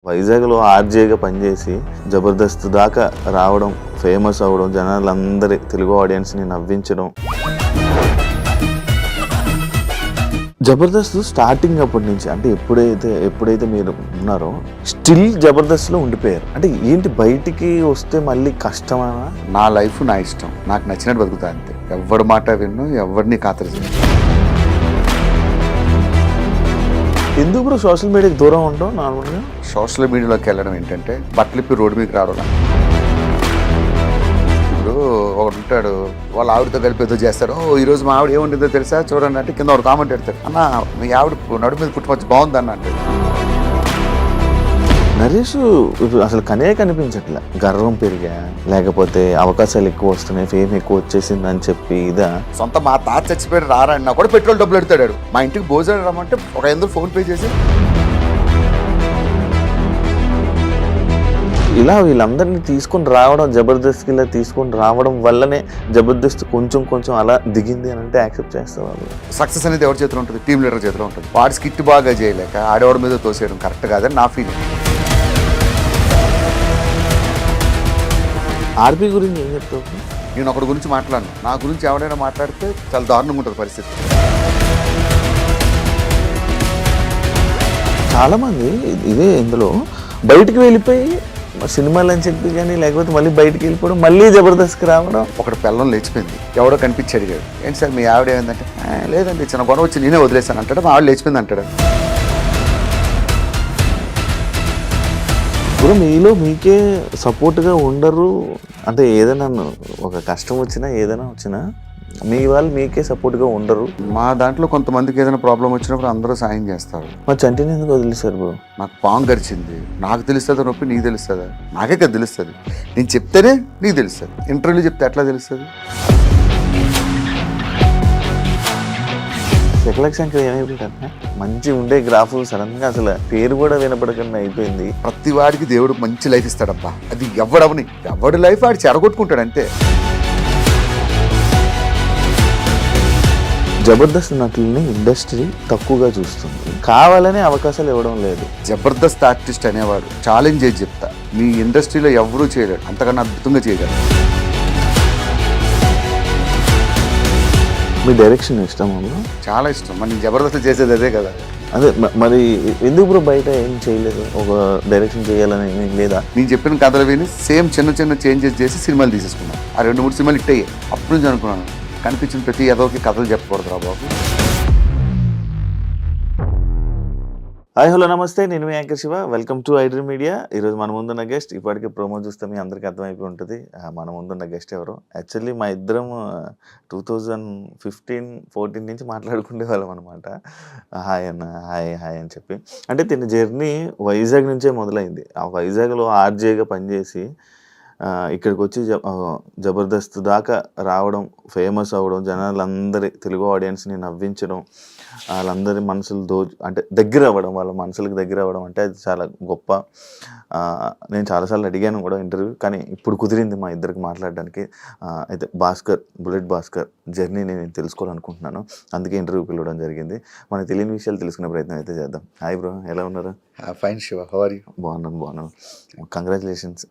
వైజాగ్లో ఆర్జేగా పనిచేసి జబర్దస్త్ దాకా రావడం, ఫేమస్ అవ్వడం, జనాలందరి తెలుగు ఆడియన్స్ని నవ్వించడం. జబర్దస్త్ స్టార్టింగ్ అప్పటి నుంచి అంటే ఎప్పుడైతే మీరు ఉన్నారో స్టిల్ జబర్దస్త్లో ఉండిపోయారు. అంటే ఏంటి బయటికి వస్తే మళ్ళీ కష్టమా? నా లైఫ్ నా ఇష్టం, నాకు నచ్చినట్టు బతుకుతా అంతే. ఎవరి మాట విన్ను, ఎవరిని ఖాతరు చేయను. ఎందుకు బ్రో సోషల్ మీడియాకి దూరం ఉంటాం? నార్మల్గా సోషల్ మీడియాలోకి వెళ్ళడం ఏంటంటే బట్టలిప్పి రోడ్డు మీదకి రావడం. ఇప్పుడు ఒకడు ఉంటాడు, వాళ్ళ ఆవిడతో కలిపి ఏదో చేస్తారు. ఈరోజు మా ఆవిడ ఏముంటుందో తెలుసా చూడండి అంటే కింద ఒక కామెంట్ పెడతాడు, అన్న మీ ఆవిడ నడుము మీద పుట్టుకొచ్చి బాగుందన్న అంటే. నరేష్ అసలు కనిపించట్లే. గర్వం పెరిగా, లేకపోతే అవకాశాలు ఎక్కువ వస్తున్నాయి, ఫేమ్ ఎక్కువ వచ్చేసింది అని చెప్పి ఇదా? సొంత మా తాత చచ్చిపోయాడు రారా అన్న కూడా పెట్రోల్ డబ్బులు పెడతాడు. మా ఇంటికి భోజనం రమ్మంటే ఒక 500 ఫోన్ పే చేసి ఇలా వీళ్ళందరినీ తీసుకొని రావడం, జబర్దస్త్కి ఇలా తీసుకొని రావడం వల్లనే జబర్దస్త్ కొంచెం అలా దిగింది అని అంటే యాక్సెప్ట్ చేస్తారు. సక్సెస్ అనేది ఎవరి చేతిలో ఉంటుంది? టీమ్ లీడర్ చేతిలో ఉంటుంది. వాడి స్కిట్ బాగా చేయలేక ఆడేవాడి మీద తోసేయడం కరెక్ట్ కాదని నా ఫీలింగ్. ఆర్పీ గురించి ఏం చెప్తావు? నేను ఒకటి గురించి మాట్లాడను, నా గురించి ఎవరైనా మాట్లాడితే చాలా దారుణంగా ఉంటుంది పరిస్థితి. చాలామంది ఇదే ఇందులో బయటికి వెళ్ళిపోయి సినిమాలు అని చెప్పి కానీ, లేకపోతే మళ్ళీ బయటికి వెళ్ళిపోవడం, మళ్ళీ జబర్దస్త్కి రావడం. ఒకటి పిల్లం లేచిపోయింది, ఎవడో కనిపించి అడిగాడు, ఏంటి సార్ మీ ఆవిడ ఏంటంటే, లేదండి చిన్న గొడవ వచ్చి నేనే వదిలేసాను అంటాడు. మా ఆవిడ లేచిపోయింది అంటాడు. ఇప్పుడు మీలో మీకే సపోర్ట్గా ఉండరు అంటే ఏదైనా ఒక కష్టం వచ్చినా ఏదైనా వచ్చినా మీ వాళ్ళు మీకే సపోర్ట్గా ఉండరు. మా దాంట్లో కొంతమందికి ఏదైనా ప్రాబ్లం వచ్చినప్పుడు అందరూ సాయం చేస్తారు. మా చంటిని ఎందుకు వదిలేశారు బ్రో? నాకు పాము గడిచింది, నాకు తెలుస్తుందా నొప్పి నీకు తెలుస్తుందా? నాకే కదా తెలుస్తుంది. నేను చెప్తేనే నీకు తెలుస్తుంది, ఇంటర్వ్యూలో చెప్తే ఎట్లా తెలుస్తుంది? శకలక్షంకర్ ఏమైపోయింది? మంచి ఉండే గ్రాఫ్ సడన్గా అసలు పేరు కూడా వినపడకుండా అయిపోయింది. ప్రతి వాడికి దేవుడు మంచి లైఫ్ ఇస్తాడబ్బా. అది ఎవడి లైఫ్ వాడు చెడగొట్టుకుంటాడు అంతే. జబర్దస్త్ నటుల్ని ఇండస్ట్రీ తక్కువగా చూస్తుంది, కావాలనే అవకాశాలు ఇవ్వడం లేదు. జబర్దస్త్ ఆర్టిస్ట్ అనేవాడు ఛాలెంజ్ చేసి చెప్తా, మీ ఇండస్ట్రీలో ఎవరూ చేయలేడు, అంతకన్నా అద్భుతంగా చేయగలరు. మీ డైరెక్షన్ ఇష్టమా? చాలా ఇష్టం. మరి నేను జబర్దస్త్ చేసేది అదే కదా. అదే మరి ఎందుకు బ్రో బయట ఏం చేయలేదు? ఒక డైరెక్షన్ చేయాలని ఏం లేదా? నేను చెప్పిన కథలు విని సేమ్ చిన్న చేంజెస్ చేసి సినిమాలు తీసేసుకున్నాను. ఆ 2-3 సినిమాలు ఇట్టయ్యాయి. అప్పుడు నుంచి అనుకున్నాను, కనిపించిన ప్రతి ఏదోకి కథలు చెప్పకూడదు రా బాబు. హాయ్ హలో నమస్తే, నేను మీ anchor Shiva. Welcome to iDream media. ఈరోజు మన ముందున్న గెస్ట్, ఇప్పటికే ప్రోమో చూస్తే మీ అందరికీ అర్థమైపోయి ఉంటుంది మన ముందున్న గెస్ట్ ఎవరు. యాక్చువల్లీ మా ఇద్దరం 2015-14 నుంచి మాట్లాడుకునే వాళ్ళం అనమాట. హాయ్ అన్న, హాయ్ అని చెప్పి. అంటే తిన్న జర్నీ వైజాగ్ నుంచే మొదలైంది. ఆ వైజాగ్లో ఆర్జేగా పనిచేసి ఇక్కడికి వచ్చి జబర్దస్త్ దాకా రావడం, ఫేమస్ అవ్వడం, జనాలందరి తెలుగు ఆడియన్స్ని నవ్వించడం, వాళ్ళందరి మనసులు అంటే దగ్గర అవ్వడం, వాళ్ళ మనసులకు దగ్గర అవ్వడం అంటే అది చాలా గొప్ప. నేను చాలాసార్లు అడిగాను కూడా ఇంటర్వ్యూ, కానీ ఇప్పుడు కుదిరింది మా ఇద్దరికి మాట్లాడడానికి. అయితే బుల్లెట్ భాస్కర్ జర్నీ నేను తెలుసుకోవాలనుకుంటున్నాను, అందుకే ఇంటర్వ్యూ పిలవడం జరిగింది. మనకు తెలియని విషయాలు తెలుసుకునే ప్రయత్నం అయితే చేద్దాం. హాయ్ బ్రో, ఎలా ఉన్నారు? Fine Shiva, how are you? బాగున్నాను. కంగ్రాచులేషన్స్.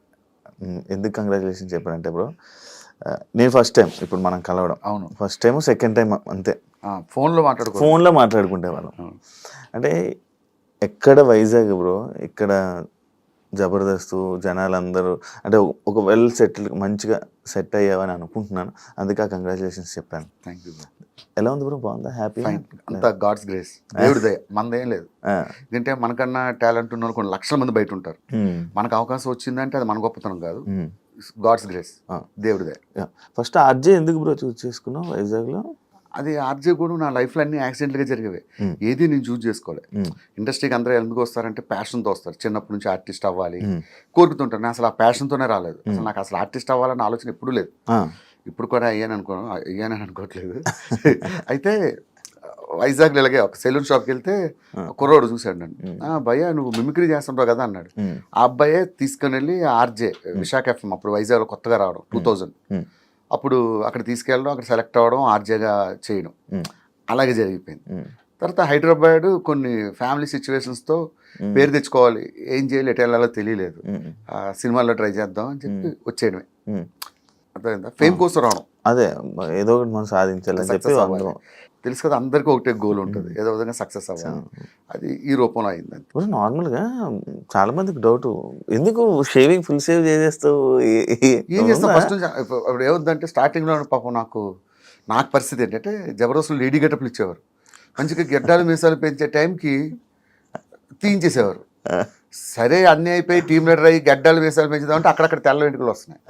ఎందుకు కంగ్రాచులేషన్స్ చెప్పానంటే బ్రో, నేను ఫస్ట్ టైం ఇప్పుడు మనం కలవడం. అవును, ఫస్ట్ టైం సెకండ్ టైం అంతే. ఫోన్లో మాట్లాడుకుంటే వాళ్ళం. అంటే ఎక్కడ వైజాగ్ బ్రో, ఇక్కడ జబర్దస్త్ జనాలందరూ అంటే ఒక వెల్ సెటిల్ మంచిగా సెట్ అయ్యావని అనుకుంటున్నాను, అందుకే కంగ్రాచులేషన్స్ చెప్పాను. Thank you. ఎలా ఉంది బ్రో? బాగుందా? హ్యాపీ? అంతా గాడ్స్ గ్రేస్, దేవుడి దయ, మనదేం లేదు. ఎందుకంటే మనకన్నా టాలెంట్ ఉన్న కొన్ని లక్షల మంది బయట ఉంటారు. మనకు అవకాశం వచ్చిందంటే అది మన గొప్పతనం కాదు, గాడ్స్ గ్రేస్, దేవుడి దయ. ఫస్ట్ ఆర్జే ఎందుకు బ్రో చూస్ చేసుకున్నావు వైజాగ్లో? అది ఆర్జే కూడా నా లైఫ్లో అన్ని యాక్సిడెంట్గా జరిగేవే, ఏది నేను చూస్ చేసుకోలే. ఇండస్ట్రీకి అందరూ ఎందుకు వస్తారంటే ప్యాషన్తో వస్తారు. చిన్నప్పటి నుంచి ఆర్టిస్ట్ అవ్వాలి కోరుకుతుంటాను. నేను అసలు ఆ ప్యాషన్తోనే రాలేదు. అసలు నాకు అసలు ఆర్టిస్ట్ అవ్వాలన్న ఆలోచన ఎప్పుడూ లేదు. ఇప్పుడు కూడా అయ్యానని అనుకోవట్లేదు. అయితే వైజాగ్లో ఇలాగే ఒక సెలూన్ షాప్కి వెళ్తే కుర్రోడు చూశాడు నన్ను. భయ్యా నువ్వు మిమిక్రీ చేస్తుంటావు కదా అన్నాడు. ఆ అబ్బాయే తీసుకుని వెళ్ళి ఆర్జే విశాఖ ఎఫ్ఎం, అప్పుడు వైజాగ్లో కొత్తగా రావడం 2000, అప్పుడు అక్కడ తీసుకెళ్ళడం, అక్కడ సెలెక్ట్ అవ్వడం, ఆర్జేగా చేయడం, అలాగే జరిగిపోయింది. తర్వాత హైదరాబాద్ కొన్ని ఫ్యామిలీ సిచ్యువేషన్స్తో పేరు తెచ్చుకోవాలి, ఏం చేయాలి, ఎటు వెళ్ళాలో తెలియలేదు, సినిమాల్లో ట్రై చేద్దాం అని చెప్పి వచ్చేయడమే. అర్థమైందా? ఫేమ్ కోసం రావడం, అదే ఏదో ఒకటి మనం సాధించాలని చెప్పి అందరం. తెలుసు కదా, అందరికీ ఒకటే గోల్ ఉంటుంది, ఏదో విధంగా సక్సెస్ అవ్వాలి. అది ఈ రూపంలో అయింది. ఇప్పుడు నార్మల్గా చాలా మందికి డౌట్, ఎందుకు షేవింగ్ ఫుల్ షేవ్ చేసేస్తావు, ఏం చేస్తాం ఫస్ట్ నుంచి. ఇప్పుడు ఏమవుతుందంటే స్టార్టింగ్లో పాపం నాకు పరిస్థితి ఏంటంటే జబర్దస్త్లో లేడీ గెటప్లు ఇచ్చేవారు, మంచిగా గెడ్డాలు మీసాలు పెంచే టైంకి తీయించేసేవారు. సరే అన్నీ అయిపోయి టీమ్ లీడర్ అయ్యి గడ్డాలు మీసాలు పెంచుదామంటే అక్కడక్కడ తెల్ల వెంట్రుకలు వస్తున్నాయి.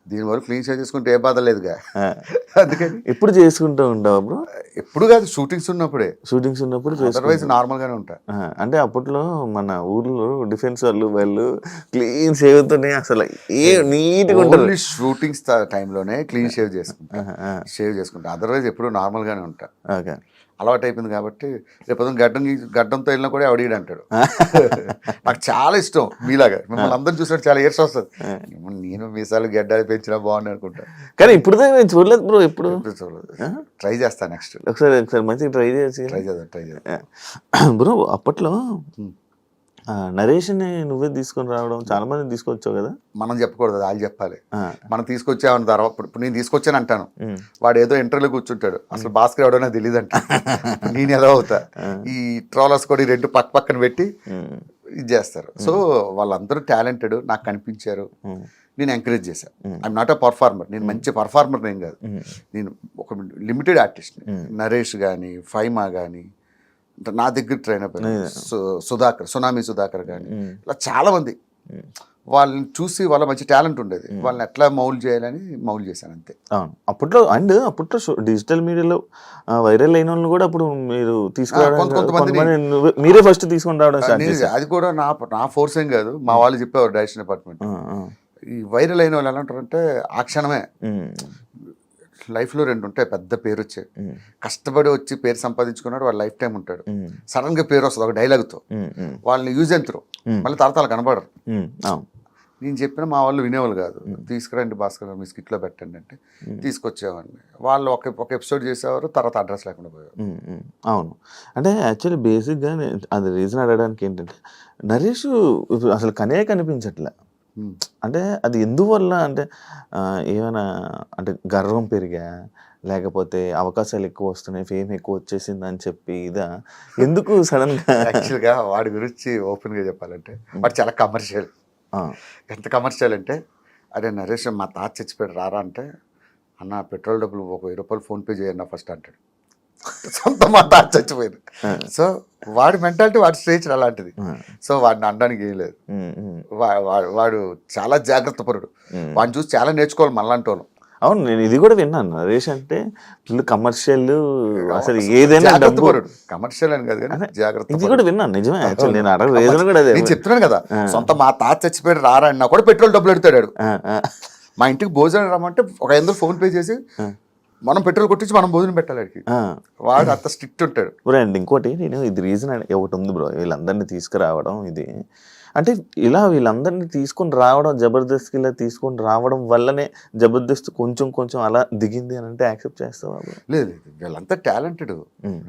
దీని వరకు క్లీన్ షేవ్ చేసుకుంటే ఏ బాధ లేదుగా. అందుకని ఎప్పుడు చేసుకుంటూ ఉంటావు బ్రో? ఎప్పుడు కాదు, షూటింగ్స్ ఉన్నప్పుడే. షూటింగ్స్ ఉన్నప్పుడు అదర్వైజ్ నార్మల్గానే ఉంటా. అంటే అప్పట్లో మన ఊర్లో డిఫెన్స్ వాళ్ళు క్లీన్ షేవ్తోనే అసలు ఏ నీట్గా ఉంటుంది. షూటింగ్స్ టైంలోనే క్లీన్ షేవ్ చేసుకుంటా, అదర్వైజ్ ఎప్పుడు నార్మల్గానే ఉంటా. ఓకే, అలవాటు అయిపోయింది కాబట్టి రేపు గడ్డంతో వెళ్ళినా కూడా ఎవడీడు అంటాడు. నాకు చాలా ఇష్టం మీలాగా, మిమ్మల్ని అందరూ చూసినట్టు చాలా ఏర్స్ వస్తుంది. నేను మీసాలు గడ్డాలు పెంచినా బాగుంది అనుకుంటా, కానీ ఇప్పుడు నేను చూడలేదు బ్రో. ఎప్పుడు చూడలేదు. ట్రై చేస్తా నెక్స్ట్. ఒకసారి మంచిగా ట్రై చేద్దాం బ్రో. అప్పట్లో నరేష్ని నువ్వే తీసుకొని రావడం, చాలా మంది తీసుకొచ్చావు కదా. మనం చెప్పకూడదు, వాళ్ళు చెప్పాలి. మనం తీసుకొచ్చామని తర్వాత ఇప్పుడు నేను తీసుకొచ్చాను అంటాను, వాడు ఏదో ఇంటర్వ్యూలో కూర్చుంటాడు, అసలు భాస్కర్ ఎవడో నాకు తెలియదు అంట. నేను ఎలా అవుతా, ఈ ట్రోలర్స్ కూడా ఈ రెండు పక్కన పెట్టి ఇది చేస్తారు. సో వాళ్ళందరూ టాలెంటెడ్ నాకు కనిపించారు, నేను ఎంకరేజ్ చేశాను. ఐఎమ్ నాట్ అ పర్ఫార్మర్, నేను మంచి పర్ఫార్మర్ ఏం కాదు, నేను ఒక లిమిటెడ్ ఆర్టిస్ట్. నరేష్ కానీ ఫైమా కానీ నా దగ్గర ట్రైన్ అయిపోయింది, సునామీ సుధాకర్ కానీ ఇలా చాలా మంది. వాళ్ళని చూసి వాళ్ళ మంచి టాలెంట్ ఉండేది, వాళ్ళని ఎట్లా మౌల్డ్ చేయాలని మౌల్డ్ చేశాను అంతే. అప్పట్లో డిజిటల్ మీడియాలో వైరల్ అయిన వాళ్ళు కూడా అప్పుడు మీరు తీసుకురావడం, మీరే ఫస్ట్ తీసుకొని రావడం. అది కూడా నా ఫోర్స్ ఏం కాదు, మా వాళ్ళు చెప్పేవారు డైరెక్షన్ డిపార్ట్మెంట్. ఈ వైరల్ అయిన వాళ్ళు ఎలా అంటారంటే ఆ క్షణమే లైఫ్లో రెండు ఉంటాయి, పెద్ద పేరు వచ్చాయి, కష్టపడి వచ్చి పేరు సంపాదించుకున్నాడు, వాడు లైఫ్ టైం ఉంటాడు. సడన్ గా పేరు వస్తుంది ఒక డైలాగ్తో, వాళ్ళని యూజ్ ఎంతరు మళ్ళీ తర్వాత కనబడరు. నేను చెప్పిన మా వాళ్ళు వినేవాళ్ళు కాదు, తీసుకురండి భాస్కర్ మీ స్కిట్లో పెట్టండి అంటే తీసుకొచ్చేవాడిని. వాళ్ళు ఒక ఎపిసోడ్ చేసేవారు, తర్వాత అడ్రస్ లేకుండా పోయేవారు. అవును, అంటే యాక్చువల్లీ బేసిక్గా అది రీజన్ అడగడానికి ఏంటంటే నరేష్ అసలు కనిపించట్లే. అంటే అది ఎందువల్ల అంటే ఏమైనా అంటే గర్వం పెరిగా, లేకపోతే అవకాశాలు ఎక్కువ వస్తున్నాయి, ఫేమ్ ఎక్కువ వచ్చేసింది అని చెప్పి ఇదా, ఎందుకు సడన్ గా? యాక్చువల్గా వాడి గురించి ఓపెన్ గా చెప్పాలంటే వాడు చాలా కమర్షియల్. ఎంత కమర్షియల్ అంటే, అరే నరేష్ మా తాత చచ్చిపోయాడు రారా అంటే, అన్న పెట్రోల్ డబ్బులు ఒక 1000 రూపాయలు ఫోన్పే చేయన్న ఫస్ట్ అంటాడు. సొంత మా తాత చచ్చిపోయాడు. సో వాడి మెంటాలిటీ, వాడి స్టేజ్ అలాంటిది. సో వాడిని అనడానికి ఏం లేదు. వాడు చాలా జాగ్రత్త పరుడు, వాడిని చూసి చాలా నేర్చుకోవాలి మనలాంటి వాళ్ళు. అవును, నేను ఇది కూడా విన్నాను, నరేష్ అంటే కమర్షియల్, అసలు ఏదైనా కమర్షియల్ అని కాదు కానీ జాగ్రత్త, ఇది కూడా విన్నాను. నిజమే, నేను అడగ కూడా నేను చెప్తున్నాను కదా, సొంత మా తాత చచ్చిపోయాడు రారా అన్నా కూడా పెట్రోల్ డబ్బులు ఎడతాడు. మా ఇంటికి భోజనం రమ్మంటే ఒక 500 ఫోన్ పే చేసి మనం పెట్రోల్ కొట్టించి మనం భోజనం పెట్టాలి వాడికి. వాడు అంత స్ట్రిక్ట్ ఉంటాడు. బ్రో అండ్ ఇంకోటి నేను ఇది రీజన్ ఒకటి ఉంది బ్రో, వీళ్ళందరినీ తీసుకురావడం ఇది అంటే ఇలా వీళ్ళందరినీ తీసుకొని రావడం, జబర్దస్త్కి ఇలా తీసుకొని రావడం వల్లనే జబర్దస్త్ కొంచెం అలా దిగింది అని అంటే యాక్సెప్ట్ చేస్తావా? లేదు, వీళ్ళంతా టాలెంటెడ్.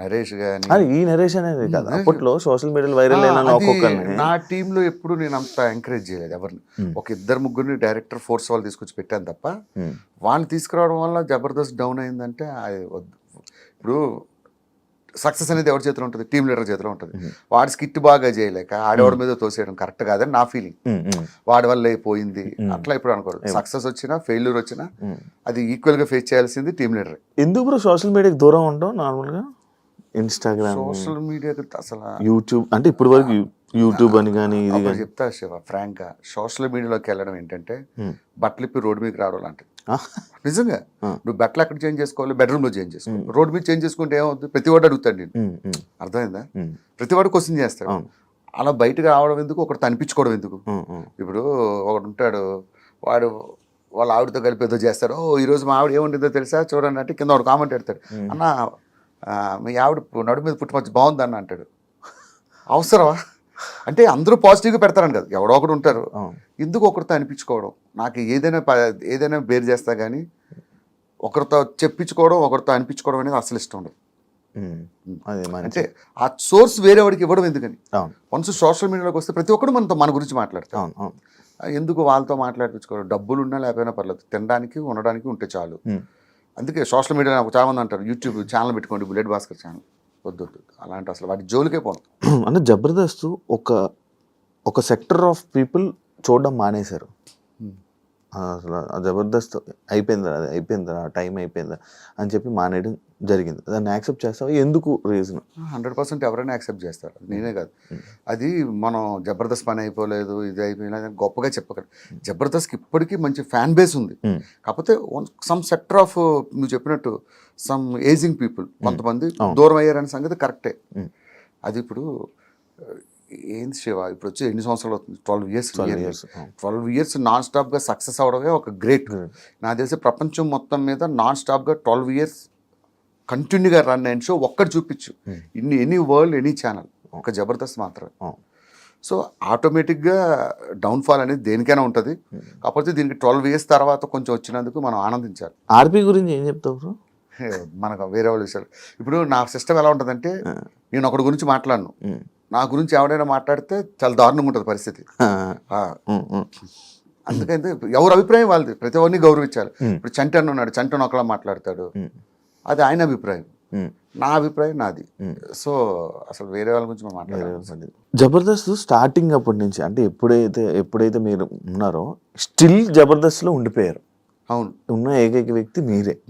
నరేష్ కానీ ఈ నరేష్ అనేది కదా అప్పట్లో సోషల్ మీడియాలో వైరల్ అయిన ఒక్కొక్కరిని. నా టీంలో ఎప్పుడు నేను అంత ఎంకరేజ్ చేయలేదు ఎవరిని. ఒక 2-3 డైరెక్టర్ ఫోర్స్ వాళ్ళు తీసుకొచ్చి పెట్టాను తప్ప, వాళ్ళని తీసుకురావడం వల్ల జబర్దస్త్ డౌన్ అయిందంటే అది వద్దు. ఇప్పుడు సక్సెస్ అనేది ఎవరి చేతిలో ఉంటుంది? టీమ్ లీడర్ చేతిలో ఉంటుంది. వాడి స్కిట్ బాగా చేయలేక ఆడవాడి మీద తోసేయడం కరెక్ట్ కాదని నా ఫీలింగ్. వాడి వల్ల అయిపోయింది అట్లా ఇప్పుడు అనుకోరు. సక్సెస్ వచ్చినా ఫెయిల్యూర్ వచ్చినా అది ఈక్వల్ గా ఫేస్ చేయాల్సింది టీమ్ లీడర్. ఎందుకు బ్రో సోషల్ మీడియాకి దూరం ఉంటాం? నార్మల్గా ఇన్స్టాగ్రామ్, సోషల్ మీడియాకి అసలు యూట్యూబ్ అంటే ఇప్పుడు వరకు యూట్యూబ్ అని కానీ ఇది కానీ చెప్తా శివ ఫ్రాంక్ గా, సోషల్ మీడియాలోకి వెళ్ళడం ఏంటంటే బట్టలు ఇప్పి రోడ్డు మీదకి రావడం లాంటిది. నిజంగా నువ్వు బట్టలు ఎక్కడ చేంజ్ చేసుకోవాలి? బెడ్రూమ్ లో చేంజ్ చేసుకోవాలి. రోడ్ మీద చేంజ్ చేసుకుంటే ఏమవుతుంది? ప్రతి వాడు అడుగుతాడు నేను, అర్థమైందా? ప్రతి వాడు క్వశ్చన్ చేస్తాడు. అలా బయటకు రావడం ఎందుకు, ఒకటి అనిపించుకోవడం ఎందుకు? ఇప్పుడు ఒకడు ఉంటాడు, వాడు వాళ్ళ ఆవిడతో కలిపి ఏదో చేస్తాడు, ఓ ఈరోజు మా ఆవిడ ఏముంటుందో తెలుసా చూడండి అంటే కింద వాడు కామెంట్ పెడతాడు, అన్న మీ ఆవిడ నడు మీద పుట్టుమచ్చి బాగుందన్న అంటాడు. అవసరమా? అంటే అందరూ పాజిటివ్గా పెడతారని కదా, ఎవడో ఒకడు ఉంటారు. ఎందుకు ఒకరితో అనిపించుకోవడం? నాకు ఏదైనా బేర్ చేస్తా కానీ ఒకరితో చెప్పించుకోవడం, ఒకరితో అనిపించుకోవడం అనేది అసలు ఇష్టం ఉండదు. అది మంచి అంటే ఆ సోర్స్ వేరే వాడికి ఇవ్వడం ఎందుకని. అవును వన్స్ సోషల్ మీడియాలోకి వస్తే ప్రతి ఒక్కడు మన గురించి మాట్లాడతారు. అవును అవును ఎందుకు వాళ్ళతో మాట్లాడించుకోవడం, డబ్బులు ఉన్నా లేకపోయినా పర్లేదు, తినడానికి ఉండడానికి ఉంటే చాలు. అందుకే సోషల్ మీడియా చాలా మంది అంటారు యూట్యూబ్ ఛానల్ పెట్టుకోండి, బుల్లెట్ భాస్కర్ ఛానల్. వద్దు అలాంటి అసలు వాటి జోలికే పోను. అంటే జబర్దస్త్ ఒక సెక్టర్ ఆఫ్ పీపుల్ చూడడం మానేశారు. అసలు ఆ జబర్దస్త్ అయిపోయిందా టైం అయిపోయిందా అని చెప్పి మానేయడం జరిగింది. దాన్ని యాక్సెప్ట్ చేస్తావా? ఎందుకు రీజన్? 100% ఎవరైనా యాక్సెప్ట్ చేస్తారు, నేనే కాదు. అది మనం జబర్దస్త్ పని అయిపోలేదు, ఇది అయిపోయినా గొప్పగా చెప్పగలరు. జబర్దస్త్కి ఇప్పటికీ మంచి ఫ్యాన్ బేస్ ఉంది. కాకపోతే సమ్ సెక్టర్ ఆఫ్ నువ్వు చెప్పినట్టు సమ్ ఏజింగ్ పీపుల్ కొంతమంది దూరం అయ్యారనే సంగతి కరెక్టే. అది ఇప్పుడు ఏంది శివ, ఇప్పుడు వచ్చి ఎన్ని సంవత్సరాలు అవుతుంది? 12 years. 12 years నాన్ స్టాప్గా సక్సెస్ అవడమే ఒక గ్రేట్. నాకు తెలిసి ప్రపంచం మొత్తం మీద నాన్ స్టాప్గా 12 years కంటిన్యూగా రన్ అయిన షో ఒక్కటి చూపించు, ఎనీ వరల్డ్ ఎనీ ఛానల్, ఒక జబర్దస్త్ మాత్రమే. సో ఆటోమేటిక్గా డౌన్ఫాల్ అనేది దేనికైనా ఉంటుంది. కాకపోతే దీనికి 12 years తర్వాత కొంచెం వచ్చినందుకు మనం ఆనందించాలి. ఆర్పి గురించి ఏం చెప్తావు బ్రో? మనకు వేరే వాళ్ళ విషయాలు. ఇప్పుడు నా సిస్టమ్ ఎలా ఉంటుందంటే, నేను ఒకటి గురించి మాట్లాడను, నా గురించి ఎవడైనా మాట్లాడితే చాలా దారుణంగా ఉంటుంది పరిస్థితి. అందుకైతే ఎవరి అభిప్రాయం వాళ్ళది, ప్రతి ఒక్కరిని గౌరవించాలి. ఇప్పుడు చంటన్ ఉన్నాడు, చంటన్ ఒకలా మాట్లాడతాడు, అది ఆయన అభిప్రాయం, నా అభిప్రాయం నాది. సో అసలు వేరే వాళ్ళ గురించి మనం మాట్లాడాలి. జబర్దస్త్ స్టార్టింగ్ అప్పటి నుంచి, అంటే ఎప్పుడైతే మీరు ఉన్నారో స్టిల్ జబర్దస్త్లో ఉండిపోయారు. అవును, ఉన్న ఏకైక వ్యక్తి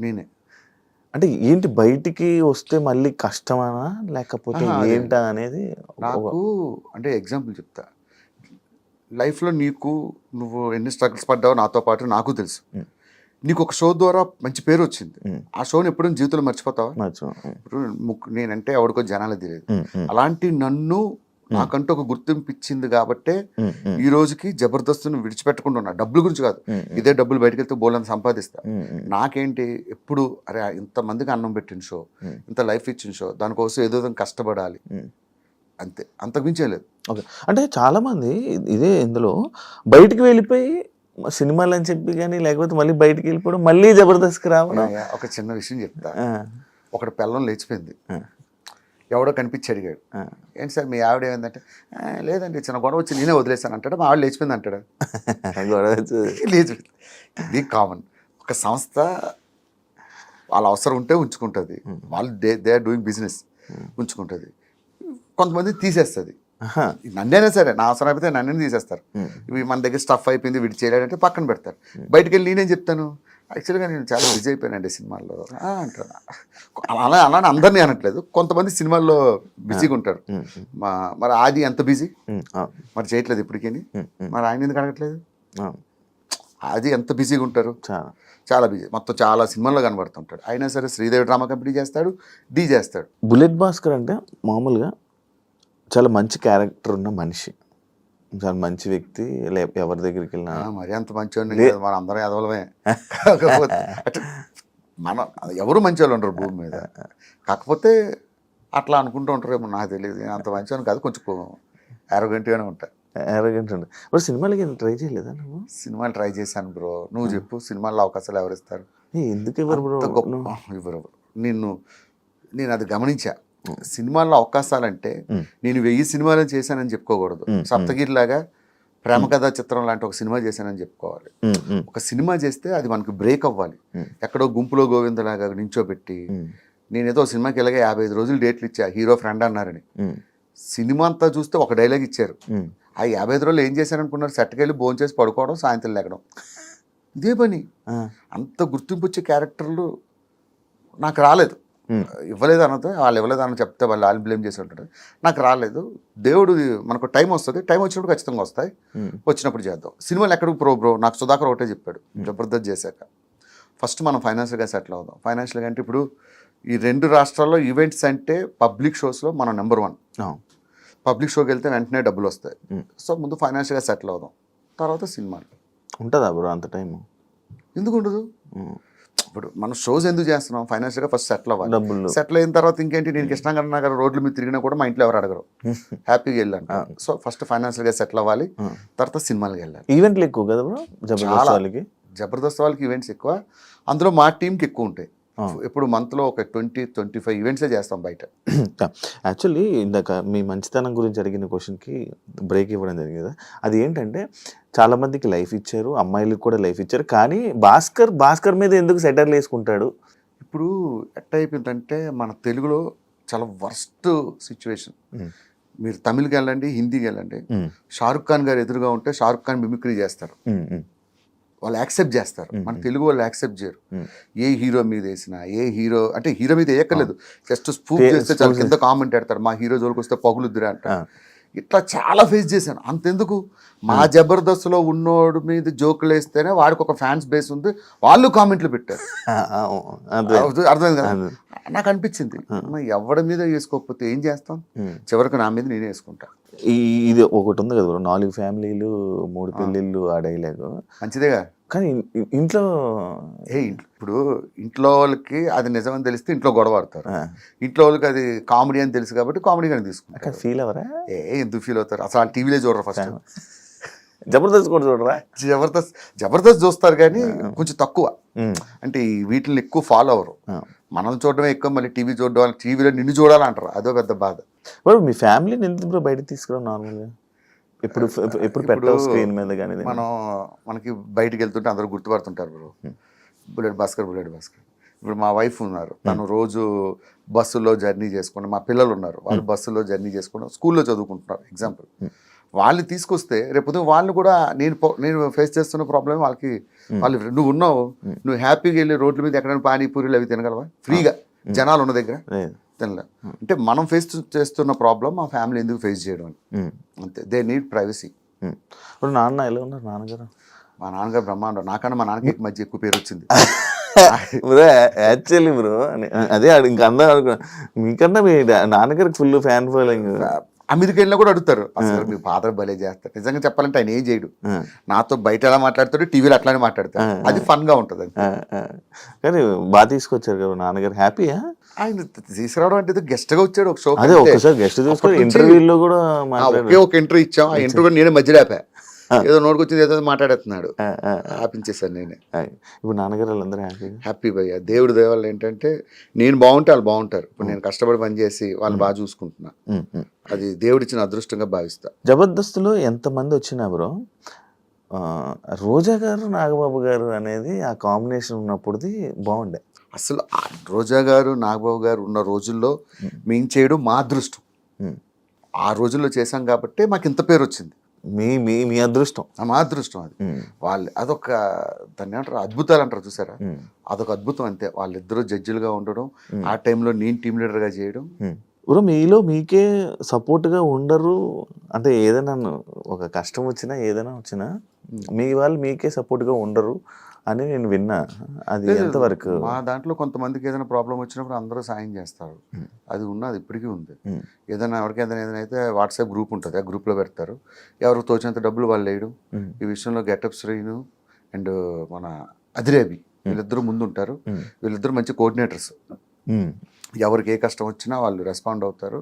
నేనే. అంటే ఏంటి, బయటికి వస్తే మళ్ళీ కష్టమనా లేకపోతే ఏంటా అనేది నాకు అంటే ఎగ్జాంపుల్ చెప్తా. లైఫ్లో నువ్వు ఎన్ని స్ట్రగుల్స్ పడ్డావో నాతో పాటు నాకు తెలుసు. నీకు ఒక షో ద్వారా మంచి పేరు వచ్చింది, ఆ షోని ఎప్పుడైనా జీవితంలో మర్చిపోతావా? ఇప్పుడు నేనంటే ఎవరికో జనాలు తెలియదు, అలాంటి నన్ను నాకంటూ ఒక గుర్తింపు ఇచ్చింది కాబట్టే ఈ రోజుకి జబర్దస్త్ను విడిచిపెట్టకుండా ఉన్నా. డబ్బుల గురించి కాదు, ఇదే డబ్బులు బయటకు వెళ్తే బోల్ని సంపాదిస్తా. నాకేంటి ఎప్పుడు అరే ఇంతమందికి అన్నం పెట్టిన షో, ఇంత లైఫ్ ఇచ్చిన షో, దానికోసం ఏదో కష్టపడాలి అంతే, అంతకుమించే లేదు. ఓకే, అంటే చాలా మంది ఇదే ఇందులో బయటికి వెళ్ళిపోయి సినిమాలు అని చెప్పి కానీ, లేకపోతే మళ్ళీ బయటికి వెళ్ళిపోవడం, మళ్ళీ జబర్దస్త్కి రావడం. ఒక చిన్న విషయం చెప్తా. ఒకటి పెళ్ళం లేచిపోయింది, ఎవడో కనిపించి అడిగాడు, ఏంటి సార్ మీ ఆవిడ ఏమైందంటే, లేదండి చిన్న గొడవ వచ్చి నేనే వదిలేసాను అంటాడు. మా ఆవిడ లేచిపోయింది అంటాడు. లేచిపోయింది, ఇది కామన్. ఒక సంస్థ వాళ్ళ అవసరం ఉంటే ఉంచుకుంటుంది, వాళ్ళు దే ఆర్ డూయింగ్ బిజినెస్ ఉంచుకుంటుంది. కొంతమంది తీసేస్తుంది, నన్నైనా సరే నా అవసరం అయిపోతే నన్ను తీసేస్తారు. ఇవి మన దగ్గర స్టఫ్ అయిపోయింది వీడి చేయలేదంటే పక్కన పెడతారు. బయటికి వెళ్ళి నేనేం చెప్తాను, యాక్చువల్గా నేను చాలా బిజీ అయిపోయానండి సినిమాల్లో అంటారు. అలానే అందరినీ అనట్లేదు, కొంతమంది సినిమాల్లో బిజీగా ఉంటారు. మరి ఆది ఎంత బిజీ, మరి చేయట్లేదు ఇప్పటికీ, మరి ఆయన ఎందుకు అడగట్లేదు? అది ఎంత బిజీగా ఉంటారు, చాలా బిజీ, మొత్తం చాలా సినిమాల్లో కనబడుతుంటాడు. అయినా సరే శ్రీదేవి డ్రామా కంపెనీ చేస్తాడు, డీ చేస్తాడు. బుల్లెట్ భాస్కర్ అంటే మామూలుగా చాలా మంచి క్యారెక్టర్ ఉన్న మనిషి, చాలా మంచి వ్యక్తి. ఎవరి దగ్గరికి వెళ్ళినా మరి అంత మంచివాడిని మన అందరం ఎదవలమే. కాకపోతే మన ఎవరు మంచి వాళ్ళు ఉండరు భూమి మీద, కాకపోతే అట్లా అనుకుంటూ ఉంటారేమో, నాకు తెలియదు. అంత మంచివాడిని కాదు, కొంచెం యారోగెంట్గానే ఉంటాయి. యారోగెంట్ ఉండే. ఇప్పుడు సినిమాలకి ట్రై చేయలేదా నువ్వు? సినిమాలు ట్రై చేశాను బ్రో. నువ్వు చెప్పు, సినిమాల్లో అవకాశాలు ఎవరు ఇస్తారు? ఎందుకు ఇవ్వరు బ్రో? ఇవ్వరు. నేను అది గమనించా. సినిమాల్లో అవకాశాలంటే నేను 1000 సినిమాలు చేశానని చెప్పుకోకూడదు. సప్తగిరిలాగా ప్రేమ కథా చిత్రం లాంటి ఒక సినిమా చేశానని చెప్పుకోవాలి. ఒక సినిమా చేస్తే అది మనకు బ్రేక్ అవ్వాలి. ఎక్కడో గుంపులో గోవిందలాగా నించోబెట్టి, నేనేదో సినిమాకి ఇలాగే 55 రోజులు డేట్లు ఇచ్చా, హీరో ఫ్రెండ్ అన్నారని. సినిమా అంతా చూస్తే ఒక డైలాగ్ ఇచ్చారు. ఆ 55 రోజులు ఏం చేశారనుకున్నారు? సెట్కి వెళ్ళి భోజనం చేసి పడుకోవడం, సాయంత్రం లేకడం, ఇదే పని. అంత గుర్తింపు వచ్చే క్యారెక్టర్లు నాకు రాలేదు. ఇవ్వలేదు అన్నది వాళ్ళు ఇవ్వలేదు అన్న చెప్తే వాళ్ళు బ్లేమ్ చేసి ఉంటాడు. నాకు రాలేదు. దేవుడు మనకు టైం వస్తుంది, టైం వచ్చినప్పుడు ఖచ్చితంగా వస్తాయి, వచ్చినప్పుడు చేద్దాం. సినిమాలు ఎక్కడికి బ్రో నాకు సుధాకర్ ఒకటే చెప్పాడు జబర్దస్త్ చేశాక, ఫస్ట్ మనం ఫైనాన్షియల్గా సెటిల్ అవుదాం. ఫైనాన్షియల్గా అంటే ఇప్పుడు ఈ 2 రాష్ట్రాల్లో ఈవెంట్స్ అంటే పబ్లిక్ షోస్లో మనం నెంబర్ 1. పబ్లిక్ షోకి వెళ్తే వెంటనే డబ్బులు వస్తాయి. సో ముందు ఫైనాన్షియల్గా సెటిల్ అవుదాం, తర్వాత సినిమాలు. ఉంటుందా బ్రో అంత టైం? ఎందుకు ఉండదు? ఇప్పుడు మనం షోస్ ఎందుకు చేస్తున్నాం? ఫైనాన్షియల్గా ఫస్ట్ సెటిల్ అవ్వాలి. సెటిల్ అయిన తర్వాత ఇంకేంటి, నేను కృష్ణాగర్ నగర్ రోడ్ల మీద తిరిగినా కూడా మా ఇంట్లో ఎవరు అడగరు, హ్యాపీగా వెళ్ళాను. సో ఫస్ట్ ఫైనాన్షియల్గా సెటిల్ అవ్వాలి, తర్వాత సినిమాలకి వెళ్ళాలి. ఈవెంట్లు ఎక్కువ కదా బ్రో జబర్దస్త్ వాళ్ళకి? జబర్దస్త్ వాళ్ళకి ఈవెంట్స్ ఎక్కువ, అందులో మా టీంకి ఎక్కువ ఉంటాయి. ఎప్పుడు మంత్లో ఒక 20-25 ఈవెంట్సే చేస్తాం బయట. యాక్చువల్లీ ఇందాక మీ మంచితనం గురించి అడిగిన క్వశ్చన్కి బ్రేక్ ఇవ్వడం జరిగింది కదా, అది ఏంటంటే చాలా మందికి లైఫ్ ఇచ్చారు, అమ్మాయిలకు కూడా లైఫ్ ఇచ్చారు, కానీ భాస్కర్ మీద ఎందుకు సెటర్లు వేసుకుంటాడు? ఇప్పుడు ఎట్ట అయిపోయిందంటే మన తెలుగులో చాలా వర్స్ట్ సిచ్యువేషన్. మీరు తమిళ్కి వెళ్ళండి, హిందీకి వెళ్ళండి, షారుఖ్ ఖాన్ గారు ఎదురుగా ఉంటే షారుఖ్ ఖాన్ మిమిక్రీ చేస్తారు, వాళ్ళు యాక్సెప్ట్ చేస్తారు. మన తెలుగు వాళ్ళు యాక్సెప్ట్ చేయరు. ఏ హీరో మీద వేసినా, ఏ హీరో అంటే హీరో మీద వేయక్కర్లేదు, జస్ట్ స్పూఫ్ చేస్తే చాలా కింద కామెంట్ పెడతారు, మా హీరో జోలికి వస్తే పగులుద్దురా అంటారు. ఇట్లా చాలా ఫేస్ చేశాను. అంతెందుకు, మా జబర్దస్త్లో ఉన్నోడు మీద జోకులు వేస్తేనే వాడికి ఒక ఫ్యాన్స్ బేస్ ఉంది, వాళ్ళు కామెంట్లు పెట్టారు. అర్థమైంది కదా. నాకు అనిపించింది ఎవడి మీద వేసుకోకపోతే ఏం చేస్తాం, చివరికి నా మీద నేనే వేసుకుంటా. ఇది ఒకటి ఉంది కదా, 4 ఫ్యామిలీలు 3 పెళ్ళిళ్ళు ఆ డైలాగ్ మంచిదేగా. కానీ ఇంట్లో ఇప్పుడు ఇంట్లో వాళ్ళకి అది నిజమని తెలిస్తే ఇంట్లో గొడవ ఆడతారు, ఇంట్లో వాళ్ళకి అది కామెడీ అని తెలుసు కాబట్టి కామెడీగానే తీసుకుంటారు. ఫీల్ అవరా? ఎందుకు ఫీల్ అవుతారు? అసలు ఆ టీవీలో చూడరు, ఫస్ట్ జబర్దస్త్ కూడా చూడరా? జబర్దస్త్ చూస్తారు కానీ కొంచెం తక్కువ, అంటే వీటిని ఎక్కువ ఫాలో అవ్వరు. మనం చూడడమే ఎక్కువ, మళ్ళీ టీవీ చూడడం, టీవీలో నిన్ను చూడాలంటారు, అదో పెద్ద బాధ. మీ ఫ్యామిలీని ఎందుకు బయటకు తీసుకురావు? నార్మల్గా ఎప్పుడు పెట్టావు స్క్రీన్ మీద? కానీ మనకి బయటికి వెళ్తుంటే అందరూ గుర్తుపడుతుంటారు బ్రో, బుల్లెట్ భాస్కర్. ఇప్పుడు మా వైఫ్ ఉన్నారు, తను రోజు బస్సులో జర్నీ చేసుకుని, మా పిల్లలు ఉన్నారు, వాళ్ళు బస్సులో జర్నీ చేసుకుని స్కూల్లో చదువుకుంటున్నారు. ఎగ్జాంపుల్, వాళ్ళు తీసుకొస్తే రేపు వాళ్ళు కూడా నేను ఫేస్ చేస్తున్న ప్రాబ్లం వాళ్ళకి, వాళ్ళు నువ్వు ఉన్నావు, నువ్వు హ్యాపీగా వెళ్ళి రోడ్ల మీద ఎక్కడైనా పానీపూరీలు అవి తినగలవా ఫ్రీగా జనాలు ఉన్న దగ్గర? తినలే. అంటే మనం ఫేస్ చేస్తున్న ప్రాబ్లం మా ఫ్యామిలీ ఎందుకు ఫేస్ చేయడం అని, అంతే. They need privacy. ఇప్పుడు నాన్న ఎలా ఉన్నారు? నాన్నగారు? మా నాన్నగారు బ్రహ్మాండం. నాకన్నా మా నాన్నకి మధ్య ఎక్కువ పేరు వచ్చింది బ్రో. యాక్చువల్లీ బ్రో అదే ఇంకా అందరూ అనుకున్నా, మీకన్నా మీ నాన్నగారికి ఫుల్ ఫ్యాన్ ఫాలోయింగ్. అమెరికా వెళ్ళినా కూడా అడుగుతారు, అసలు మీ ఫాదర్ భలే చేస్తారు. నిజంగా చెప్పాలంటే ఆయన ఏం చేయడు, నాతో బయట ఎలా మాట్లాడతాడు, టీవీలో అట్లానే మాట్లాడతాడు, అది ఫన్ గా ఉంటుంది. కానీ బాగా తీసుకొచ్చారు కదా నాన్నగారు, హ్యాపీయా? ఆయన తీసుకురావడం అంటే గెస్ట్ గా వచ్చాడు ఒక షో, అదే ఒకసారి గెస్ట్ తీసుకొని ఇంటర్వ్యూలో కూడా ఒకే ఒక ఇంటర్వ్యూ ఇచ్చాం, ఆ ఇంటర్వ్యూ నేనే మధ్యలో ఆపా, ఏదో నోటుకొచ్చింది ఏదో మాట్లాడేస్తున్నాడు, ఆపించేసాను నేనే. ఇప్పుడు నాన్నగారు వాళ్ళందరూ హ్యాపీ భయ్య. దేవుడి దేవాళ్ళు ఏంటంటే నేను బాగుంటే వాళ్ళు బాగుంటారు. ఇప్పుడు నేను కష్టపడి పనిచేసి వాళ్ళని బాగా చూసుకుంటున్నా, అది దేవుడిచ్చిన అదృష్టంగా భావిస్తా. జబర్దస్త్లో ఎంతమంది వచ్చినా బ్రో, రోజా గారు నాగబాబు గారు అనేది ఆ కాంబినేషన్ ఉన్నప్పుడుది బాగుండే. అసలు రోజా గారు నాగబాబు గారు ఉన్న రోజుల్లో మేము చేయడం మా అదృష్టం. ఆ రోజుల్లో చేశాం కాబట్టి మాకు ఇంత పేరు వచ్చింది. మీ అదృష్టం, మా అదృష్టం అది. వాళ్ళు అదొక దాన్ని ఏమంటారు, అద్భుతాలు అంటారు చూసారా, అదొక అద్భుతం అంతే. వాళ్ళిద్దరూ జడ్జిలుగా ఉండడం, ఆ టైంలో నేను టీం లీడర్గా చేయడం. బ్రో మీలో మీకే సపోర్ట్గా ఉండరు అంటే, ఏదైనా ఒక కష్టం వచ్చినా ఏదైనా వచ్చినా మీ వాళ్ళు మీకే సపోర్ట్గా ఉండరు అని నేను విన్నా, అది ఎంతవరకు? మా దాంట్లో కొంతమందికి ఏదైనా ప్రాబ్లం వచ్చినప్పుడు అందరూ సాయం చేస్తారు, అది ఉన్నది ఇప్పటికీ ఉంది. ఏదైనా ఎవరికైనా ఏదైనా అయితే వాట్సాప్ గ్రూప్ ఉంటుంది, ఆ గ్రూప్లో పెడతారు, ఎవరికి తోచినంత డబ్బులు వాళ్ళు వేయడం. ఈ విషయంలో గెటప్ శ్రీను అండ్ మన అదిరేబి వీళ్ళిద్దరూ ముందు ఉంటారు, వీళ్ళిద్దరూ మంచి కోఆర్డినేటర్స్. ఎవరికి ఏ కష్టం వచ్చినా వాళ్ళు రెస్పాండ్ అవుతారు,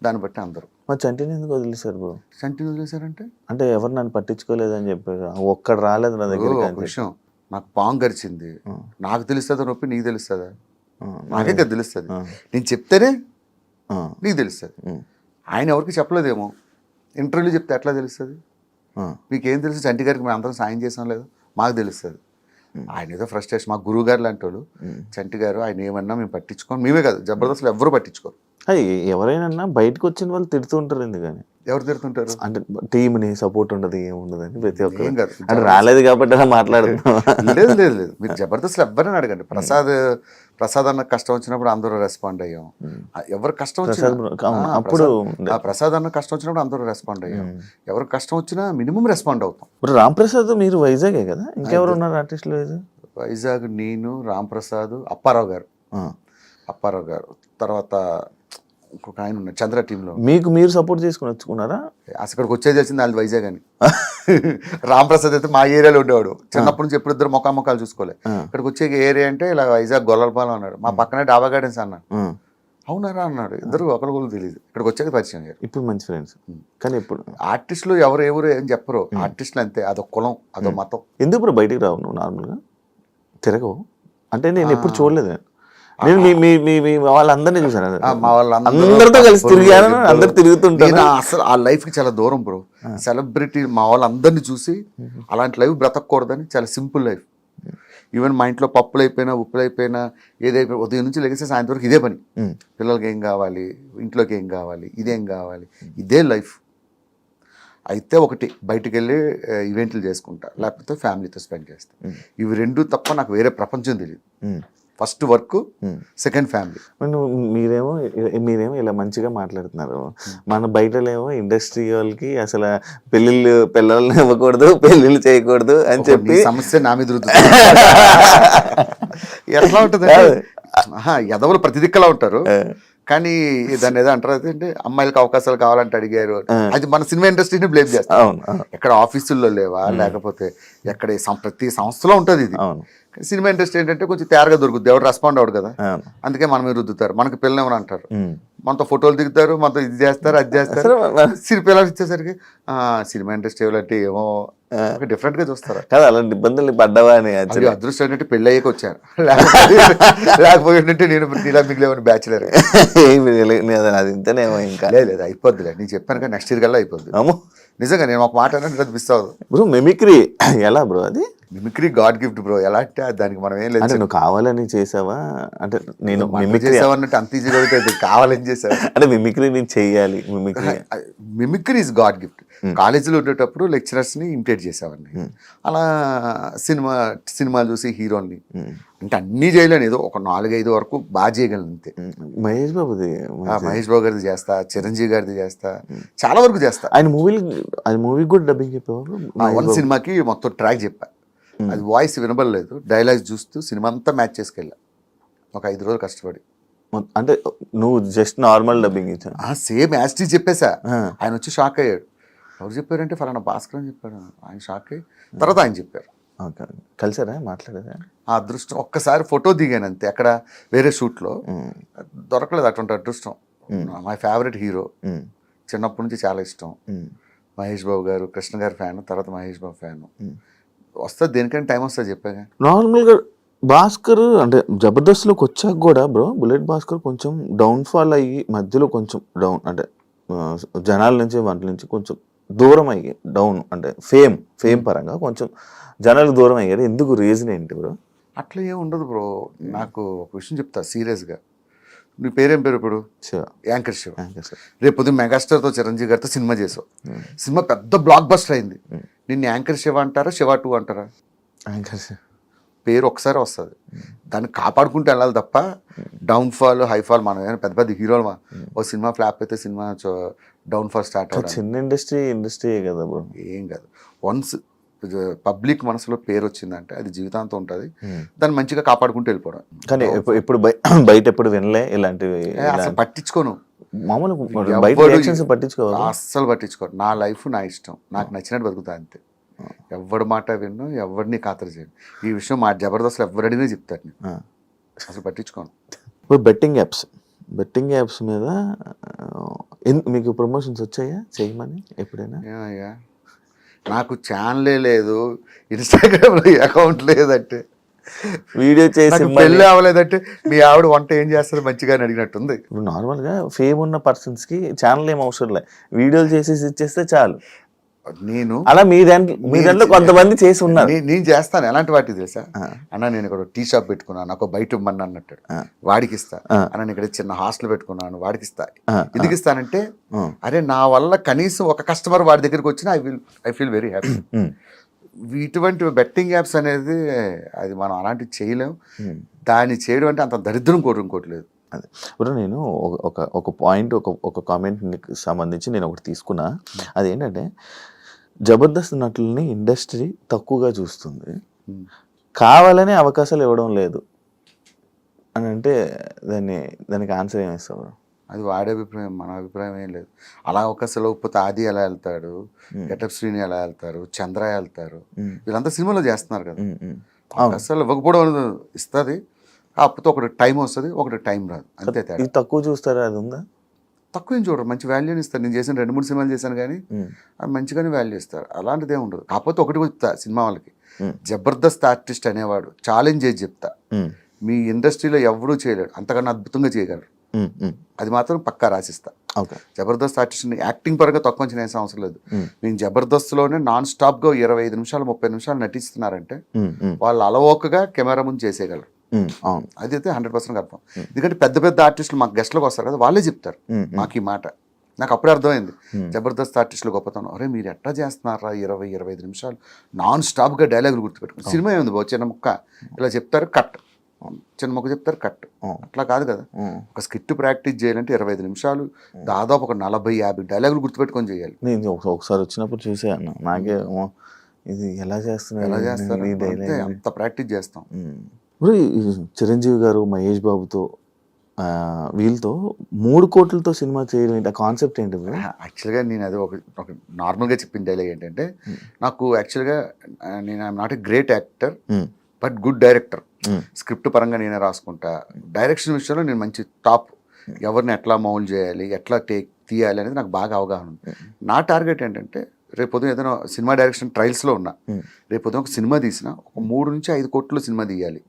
దాన్ని బట్టి అందరూ. మరి చంటిని ఎందుకు వదిలేశారు బ్రో? చంటిని వదిలేశారంటే అంటే ఎవరు నన్ను పట్టించుకోలేదని చెప్పారు, ఒక్కడు రాలేదు నా దగ్గర. విషయం, నాకు పాము గరిచింది, నాకు తెలుస్తుందా నొప్పి, నీకు తెలుస్తుందా? నాకే కదా తెలుస్తుంది, నేను చెప్తేనే నీకు తెలుస్తుంది. ఆయన ఎవరికి చెప్పలేదేమో, ఇంటర్వ్యూలో చెప్తే ఎట్లా తెలుస్తుంది? మీకేం తెలుసు, చంటి గారికి మేము అందరం సాయం చేసాం లేదు, మాకు తెలుస్తుంది. ఆయన ఏదో ఫ్రస్ట్రేషన్, మా గురువు గారు లాంటి వాళ్ళు, చంటి గారు ఆయన ఏమన్నా మేము పట్టించుకోం, మేమే కాదు జబర్దస్త్లో ఎవరు పట్టించుకోరు. ఎవరైనా బయటకు వచ్చిన వాళ్ళు తిడుతూ ఉంటారు, ఎందుకని? ఎవరు తిడుతుంటారు? అంటే టీంని సపోర్ట్ ఉండదు, ఏముండదని ప్రతి ఒక్కరు అంటే రాలేదు కాబట్టి అలా మాట్లాడుతున్నాం. లేదు లేదు లేదు, మీరు జబర్దస్త్లో ఎవరైనా అడగండి, ప్రసాద్ అన్న కష్టం వచ్చినప్పుడు అందరూ రెస్పాండ్ అయ్యాం. ఎవరు కష్టం వచ్చినా అప్పుడు ప్రసాద్ అన్న కష్టం వచ్చినప్పుడు అందరూ రెస్పాండ్ అయ్యాం. ఎవరికి కష్టం వచ్చినా మినిమం రెస్పాండ్ అవుతాం. ఇప్పుడు రాంప్రసాద్ మీరు వైజాగే కదా, ఇంకెవరు ఉన్నారు ఆర్టిస్టులు? వైజాగ్ నేను, రాంప్రసాద్, అప్పారావు గారు, తర్వాత ఇంకొక ఆయన ఉన్నారు చంద్ర టీంలో. మీరు సపోర్ట్ చేసుకుని వచ్చుకున్నారా? అక్కడికి వచ్చేది వచ్చింది వాళ్ళు వైజాగ్ అని. రాంప్రసాద్ అయితే మా ఏరియాలో ఉండేవాడు, చిన్నప్పటి నుంచి ఎప్పుడు ఇద్దరు మొఖాలు చూసుకోలే. ఇక్కడికి వచ్చే ఏరియా అంటే ఇలా వైజాగ్ గొల్లలపాలెం అన్నాడు, మా పక్కనే డాబా గార్డెన్స్ అన్నాడు. అవునారా అన్నాడు, ఇద్దరు ఒకరు తెలియదు. ఇక్కడికి వచ్చాక పరిచయం అయ్యారు, ఇప్పుడు మంచి ఫ్రెండ్స్. కానీ ఇప్పుడు ఆర్టిస్టులు ఎవరు ఏం చెప్పరు, ఆర్టిస్టులు అంతే, అదొక కులం, అదొక మతం. ఎందుకు ఇప్పుడు బయటికి రావు నువ్వు? నార్మల్గా తిరగవు అంటే నేను ఎప్పుడు చూడలేదు. నేను మీ వాళ్ళందరినీ చూసాను, మా వాళ్ళందరూ అందరితో కలిసి తిరిగాను, అందరు తిరుగుతుంటాను. నేను అసలు ఆ లైఫ్కి చాలా దూరం బ్రో. సెలబ్రిటీ మా వాళ్ళందరినీ చూసి అలాంటి లైఫ్ బ్రతకూడదని చాలా సింపుల్ లైఫ్. ఈవెన్ మా ఇంట్లో పప్పులు అయిపోయినా, ఉప్పులు అయిపోయినా, ఏదైపోయినా ఉదయం నుంచి లెగిస్తే సాయంత్రం వరకు ఇదే పని. పిల్లలకి ఏం కావాలి, ఇంట్లోకి ఏం కావాలి, ఇదేం కావాలి, ఇదే లైఫ్. అయితే ఒకటి బయటికి వెళ్ళి ఈవెంట్లు చేసుకుంటా, లేకపోతే ఫ్యామిలీతో స్పెండ్ చేస్తా. ఇవి రెండు తప్ప నాకు వేరే ప్రపంచం తెలియదు. First work, second family. మీరేమో ఇలా మంచిగా మాట్లాడుతున్నారు. మన బయటలేమో ఇండస్ట్రీ వాళ్ళకి అసలు పిల్లల్ని ఇవ్వకూడదు, పెళ్ళిళ్ళు చేయకూడదు అని చెప్పి సమస్య నా మీద రుద్దుతుంది. ఎట్లా ఉంటుంది, ఎదవలు ప్రతి దిక్కలా ఉంటారు. కానీ దాన్ని ఏదో అంటారు అంటే అమ్మాయిలకు అవకాశాలు కావాలంటే అడిగారు. అది మన సినిమా ఇండస్ట్రీని బ్లేమ్ చేస్తాం. ఎక్కడ ఆఫీసుల్లో లేవా, లేకపోతే ఎక్కడ ప్రతి సంస్థలో ఉంటుంది ఇది. సినిమా ఇండస్ట్రీ ఏంటంటే కొంచెం తేరగా దొరుకుతుంది, ఎవరు రెస్పాండ్ అవ్వడు కదా, అందుకే మన మీద రుద్దుతారు. మనకి పిల్లలు ఏమని అంటారు, మనతో ఫోటోలు దిగుతారు, మనతో ఇది చేస్తారు, అది చేస్తారు. పిల్లలు ఇచ్చేసరికి సినిమా ఇండస్ట్రీ అంటే ఏమో డిఫరెంట్ గా చూస్తారు కదా. అలాంటి ఇబ్బందులు పడ్డావా అని అదృష్టం ఏంటంటే పెళ్ళి అయ్యాక వచ్చాను, లేకపోతే నేను ఇలా మిగిలేమని బ్యాచులర్. అది ఇంతనేమో ఇంకా లేదు అయిపోద్దిలే, నేను చెప్పాను కదా నెక్స్ట్ ఇయర్ కల్లా అయిపోద్ది. నిజంగా నేను ఒక మాట అంటే మిస్ అవ్వదు బ్రో. మిమిక్రీ ఎలా బ్రో? అది మిమిక్రీ గాడ్ గిఫ్ట్ బ్రో. ఎలా అంటే దానికి మనం ఏం లేదు, నువ్వు కావాలని చేసావా అంటే? నేను మిమిక్రీ చేసావన్నట్టు అంత ఈజీగా అయితే కావాలని చేసావు అంటే మిమిక్రీ నేను చెయ్యాలి. Mimicry is God gift. కాలేజీలో ఉండేటప్పుడు లెక్చరర్స్ ని ఇమిటేట్ చేసేవాడిని. అలా సినిమాలు చూసి హీరోని అంటే అన్నీ చేయలేను, ఏదో ఒక 4-5 వరకు బాగా చేయగలను అంతే. మహేష్ బాబు గారిది చేస్తా, చిరంజీవి గారిది చేస్తా, చాలా వరకు చేస్తా. ఆయన మూవీ కూడా డబ్బింగ్ చెప్పేవారు. వన్ సినిమాకి మొత్తం ట్రాక్ చెప్పా, అది వాయిస్ వినబడలేదు, డైలాగ్స్ చూస్తూ సినిమా అంతా మ్యాచ్ చేసుకెళ్ళా ఒక 5 రోజులు కష్టపడి. అంటే నువ్వు జస్ట్ నార్మల్ డబ్బింగ్ ఇచ్చా? సేమ్ యాస్టీ చెప్పేసా. ఆయన వచ్చి షాక్ అయ్యాడు. ఎవరు చెప్పారంటే ఫలానా భాస్కర్ అని చెప్పాడు. ఆయన షాక్ అయ్యి తర్వాత ఆయన చెప్పారు. కలిసారా, మాట్లాడారా? ఆ అదృష్టం ఒక్కసారి ఫోటో దిగాను అంతే, అక్కడ వేరే షూట్లో దొరకలేదు అటువంటి అదృష్టం. మై ఫేవరెట్ హీరో, చిన్నప్పటి నుంచి చాలా ఇష్టం. మహేష్ బాబు గారు, కృష్ణ గారి ఫ్యాన్, తర్వాత మహేష్ బాబు ఫ్యాన్. వస్తుంది దేనికైనా టైం వస్తుంది చెప్పాగా. నార్మల్గా భాస్కర్ అంటే జబర్దస్త్లోకి వచ్చాక కూడా బ్రో, బుల్లెట్ భాస్కర్ కొంచెం డౌన్ఫాల్ అయ్యి మధ్యలో కొంచెం డౌన్ అంటే జనాల నుంచి వాటి నుంచి కొంచెం దూరం అయ్యి డౌన్ అంటే ఫేమ్ పరంగా కొంచెం జనాలు దూరం అయ్యారు. ఎందుకు, రీజన్ ఏంటి బ్రో? అట్లా ఏం ఉండదు బ్రో. నాకు ఒక విషయం చెప్తా సీరియస్గా. నీ పేరేం పేరు ఇప్పుడు? శివ. యాంకర్ శివ. రేపు పొద్దున్న మెగాస్టార్తో చిరంజీవి గారితో సినిమా చేసావు, సినిమా పెద్ద బ్లాక్ బస్టర్ అయింది. నిన్ను యాంకర్ శివ అంటారా, శివ 2 అంటారా? యాంకర్ శివ పేరు ఒకసారి వస్తుంది, దాన్ని కాపాడుకుంటూ వెళ్ళాలి తప్ప డౌన్ఫాల్ హైఫాల్ మనం ఏమైనా పెద్ద పెద్ద హీరోలు ఓ సినిమా ఫ్లాప్ అయితే సినిమా డౌన్ఫాల్ స్టార్ట్ అవుతుంది. చిన్న ఇండస్ట్రీ కదా బ్రో. ఏం కాదు, వన్స్ పబ్లిక్ మనసులో పేరు వచ్చిందంటే అది జీవితాంతం ఉంటుంది. దాన్ని మంచిగా కాపాడుకుంటూ వెళ్ళిపోవడం. కానీ ఎప్పుడు బయట ఎప్పుడు వినలే ఇలాంటివి, అసలు పట్టించుకోను. మామూలుగా పట్టించుకోవాలి, అస్సలు పట్టించుకోను. నా లైఫ్ నా ఇష్టం, నాకు నచ్చినట్టు బతుకుతా అంతే. ఎవరి మాట విన్ను, ఎవరిని ఖాతరు చేయను. ఈ విషయం మా జబర్దస్త్లో ఎవరడిగినా చెప్తారు, నేను అసలు పట్టించుకోను. ఇప్పుడు బెట్టింగ్ యాప్స్ మీద మీకు ప్రమోషన్స్ వచ్చాయా చేయమని ఎప్పుడైనా? నాకు ఛానలే లేదు, ఇన్స్టాగ్రామ్లో అకౌంట్ లేదంటే, వీడియో చేసి పెళ్ళి అవ్వలేదంటే మీ ఆవిడ వంట ఏం చేస్తారు మంచిగా అని అడిగినట్టుంది. ఇప్పుడు నార్మల్గా ఫేమ్ ఉన్న పర్సన్స్కి ఛానల్ ఏం అవసరం లేదు, వీడియోలు చేసేసి ఇచ్చేస్తే చాలు. నేను అలా మీ దాంట్లో కొంతమంది చేసి ఉన్నారు. నేను చేస్తాను. ఎలాంటి వాటికి తెలుసా అన్న, నేను ఇక్కడ టీ షాప్ పెట్టుకున్నాను, నాకు బయట ఇమ్మని అన్నట్టు వాడికి ఇస్తా. అన్న ఇక్కడ చిన్న హాస్టల్ పెట్టుకున్నాను, వాడికి ఇస్తా. ఎందుకు ఇస్తానంటే, అరే నా వల్ల కనీసం ఒక కస్టమర్ వాడి దగ్గరికి వచ్చినా ఐ ఫీల్ వెరీ హ్యాపీ. ఇటువంటి బెట్టింగ్ యాప్స్ అనేది అది మనం అలాంటివి చేయలేము. దాన్ని చేయడం అంటే అంత దరిద్రం కోరుకోవట్లేదు. అదే ఇప్పుడు నేను ఒక పాయింట్ ఒక కామెంట్కి సంబంధించి నేను ఒకటి తీసుకున్నా. అదేంటంటే, జబర్దస్త్ నటుల్ని ఇండస్ట్రీ తక్కువగా చూస్తుంది, కావాలని అవకాశాలు ఇవ్వడం లేదు అని అంటే దానికి ఆన్సర్ ఏమిస్తావు? అది వాడే అభిప్రాయం, మన అభిప్రాయం ఏం లేదు. అలా అవకాశాలు ఇవ్వకపోతే ఆది ఎలా వెళ్తాడు, గెటప్ శ్రీని ఎలా వెళ్తారు, చంద్ర వెళ్తారు, వీళ్ళంతా సినిమాలో చేస్తున్నారు కదా. అవకాశాలు ఇవ్వకపోవడం ఇస్తుంది, కాకపోతే ఒకటి టైం వస్తుంది, ఒకటి టైం రాదు, అంతే తేడా. తక్కువ చూస్తారా? అది ఉందా? తక్కువ ఏం చూడరు, మంచి వాల్యూని ఇస్తారు. నేను చేసిన 2-3 సినిమాలు చేశాను కానీ అది మంచిగానే వాల్యూ ఇస్తారు, అలాంటిదే ఉండదు. కాకపోతే ఒకటి చెప్తా సినిమా వాళ్ళకి, జబర్దస్త్ ఆర్టిస్ట్ అనేవాడు ఛాలెంజ్ చేసి చెప్తా, మీ ఇండస్ట్రీలో ఎవరూ చేయలేడు, అంతకన్నా అద్భుతంగా చేయగలరు. అది మాత్రం పక్కా రాసిస్తా. ఓకే. జబర్దస్త్ ఆర్టిస్ట్ని యాక్టింగ్ పరంగా తక్కువ అంచనా వేసే అవసరం లేదు. నేను జబర్దస్త్లోనే నాన్ స్టాప్గా 25 నిమిషాలు 30 నిమిషాలు నటిస్తున్నారంటే వాళ్ళు అలవోకగా కెమెరా ముందు చేసేయగలరు. అవును. అదైతే 100% కన్ఫర్మ్. ఎందుకంటే పెద్ద పెద్ద ఆర్టిస్టులు మాకు గెస్ట్లకు వస్తారు కదా, వాళ్ళే చెప్తారు మాకు ఈ మాట. నాకు అప్పుడే అర్థమైంది జబర్దస్త్ ఆర్టిస్టులు గొప్పతనం. అరే మీరు ఎట్లా చేస్తున్నారా 20-25 నిమిషాలు నాన్ స్టాప్గా డైలాగులు గుర్తుపెట్టుకుని. సినిమా ఏముంది బాబు, చిన్న ముక్క ఇలా చెప్తారు కట్, చిన్న ముక్క చెప్తారు కట్, అట్లా కాదు కదా. ఒక స్కిట్ ప్రాక్టీస్ చేయాలంటే 25 నిమిషాలు దాదాపు ఒక 40-50 డైలాగులు గుర్తుపెట్టుకొని చేయాలి. నేను ఒకసారి వచ్చినప్పుడు చూసాను, నాకే ఇది ఎలా చేస్తున్నారు అంత ప్రాక్టీస్ చేస్తాం. చిరంజీవి గారు మహేష్ బాబుతో వీళ్ళతో 3 కోట్లతో సినిమా చేయడం ఏంటి, ఆ కాన్సెప్ట్ ఏంటి? యాక్చువల్గా నేను అది ఒక నార్మల్గా చెప్పిన డైలాగ్ ఏంటంటే, నాకు యాక్చువల్గా నేను I'm not a great actor but good director. Script పరంగా నేనే రాసుకుంటా, డైరెక్షన్ విషయంలో నేను మంచి టాప్. ఎవరిని ఎట్లా మౌల్డ్ చేయాలి, ఎట్లా తీయాలి అనేది నాకు బాగా అవగాహన ఉంది. నా టార్గెట్ ఏంటంటే, రేపొద్దున ఏదైనా సినిమా డైరెక్షన్ ట్రయల్స్లో ఉన్నా, రేపొద్దున ఒక సినిమా తీసిన ఒక 3 నుంచి 5 కోట్లు సినిమా తీయాలి.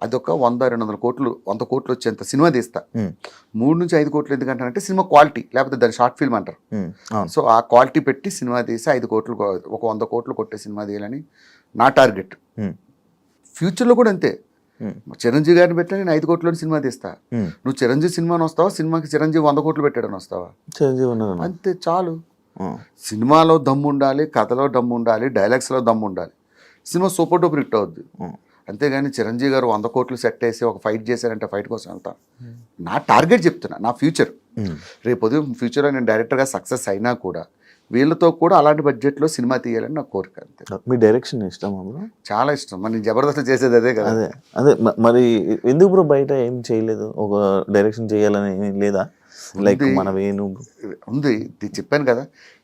అదొక 100-200 కోట్లు 100 కోట్లు వచ్చేంత సినిమా తీస్తా. 3 నుంచి 5 కోట్లు ఎందుకంటానంటే సినిమా క్వాలిటీ, లేకపోతే దాన్ని షార్ట్ ఫిల్మ్ అంటారు. సో ఆ క్వాలిటీ పెట్టి సినిమా తీసి 5 కోట్లు ఒక 100 కోట్లు కొట్టే సినిమా తీయాలని నా టార్గెట్. ఫ్యూచర్లో కూడా అంతే. చిరంజీవి గారిని పెట్టా నేను 5 కోట్ల సినిమా తీస్తా. నువ్వు చిరంజీవి సినిమాని వస్తావా, సినిమాకి చిరంజీవి 100 కోట్లు పెట్టాడని వస్తావా? అంతే చాలు. సినిమాలో దమ్ము ఉండాలి, కథలో దమ్ము ఉండాలి, డైలాగ్స్లో దమ్ము ఉండాలి. సినిమా సూపర్ డూపర్ హిట్ అవుద్ది. అంతేగాని చిరంజీవి గారు 100 కోట్లు సెట్ వేసి ఒక ఫైట్ చేశారంటే ఫైట్ కోసం వెళ్తాను. నా టార్గెట్ చెప్తున్నా, నా ఫ్యూచర్. రేపు ఉదయం ఫ్యూచర్లో నేను డైరెక్టర్గా సక్సెస్ అయినా కూడా వీళ్ళతో కూడా అలాంటి బడ్జెట్లో సినిమా తీయాలని నా కోరిక. అంతే. మీ డైరెక్షన్ ఇష్టం? చాలా ఇష్టం. మరి నేను జబర్దస్త్ చేసేది అదే కదా. అదే మరి ఎందుకు బ్రో బయట ఏం చేయలేదు, ఒక డైరెక్షన్ చేయాలని లేదా? లైక్ మన వేణు ఉంది, చెప్పాను కదా,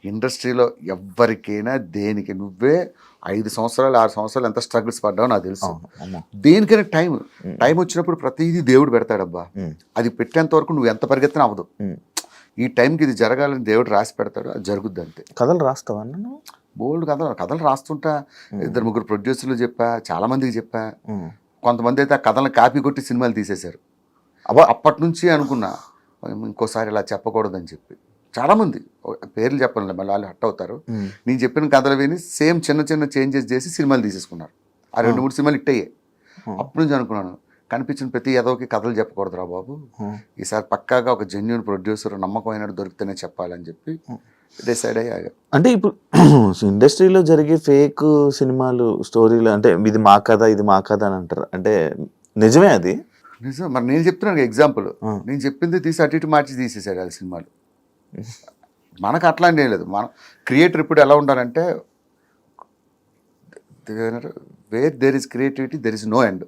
ఇండస్ట్రీలో ఎవరికైనా దేనికి నువ్వే 5 సంవత్సరాలు 6 సంవత్సరాలు ఎంత స్ట్రగుల్స్ పడ్డావో నాకు తెలుసు. దేనికైనా టైం వచ్చినప్పుడు ప్రతిదీ దేవుడు పెడతాడబ్బా. అది పెట్టేంత వరకు నువ్వు ఎంత పరిగెత్తినా అవ్వదు. ఈ టైంకి ఇది జరగాలని దేవుడు రాసి పెడతాడు, అది జరుగుద్ది అంతే. కథలు రాస్తావా? బోల్డ్ కథలు రాస్తుంటా. 2-3 ప్రొడ్యూసర్లు చెప్పా, చాలా మందికి చెప్పా. కొంతమంది అయితే ఆ కథలను కాపీ కొట్టి సినిమాలు తీసేశారు. అప్పటి నుంచి అనుకున్నా ఇంకోసారి ఇలా చెప్పకూడదని చెప్పి. చాలామంది పేర్లు చెప్పండి, మళ్ళీ వాళ్ళు హట్ అవుతారు. నేను చెప్పిన కథలు విని సేమ్ చిన్న చిన్న చేంజెస్ చేసి సినిమాలు తీసేసుకున్నారు. ఆ 2-3 సినిమాలు హిట్ అయ్యాయి. అప్పటి నుంచి అనుకున్నాను, కనిపించిన ప్రతి ఎదోకి కథలు చెప్పకూడదురా బాబు, ఈసారి పక్కాగా ఒక జెన్యూన్ ప్రొడ్యూసర్ నమ్మకమైన దొరికితేనే చెప్పాలని చెప్పి డిసైడ్ అయ్యాగా. అంటే ఇప్పుడు ఇండస్ట్రీలో జరిగే ఫేక్ సినిమాలు స్టోరీలు అంటే ఇది మా కథ ఇది మా కథ అని అంటారు, అంటే నిజమే? అది నిజం. మరి నేను చెప్తున్నాను ఎగ్జాంపుల్, నేను చెప్పింది తీసి అటు ఇటు మార్చి తీసేసాడు అది సినిమాలు. మనకు అట్లాంటి ఏం లేదు. మన క్రియేటర్ ఇప్పుడు ఎలా ఉండాలంటే, where there is creativity there is no end.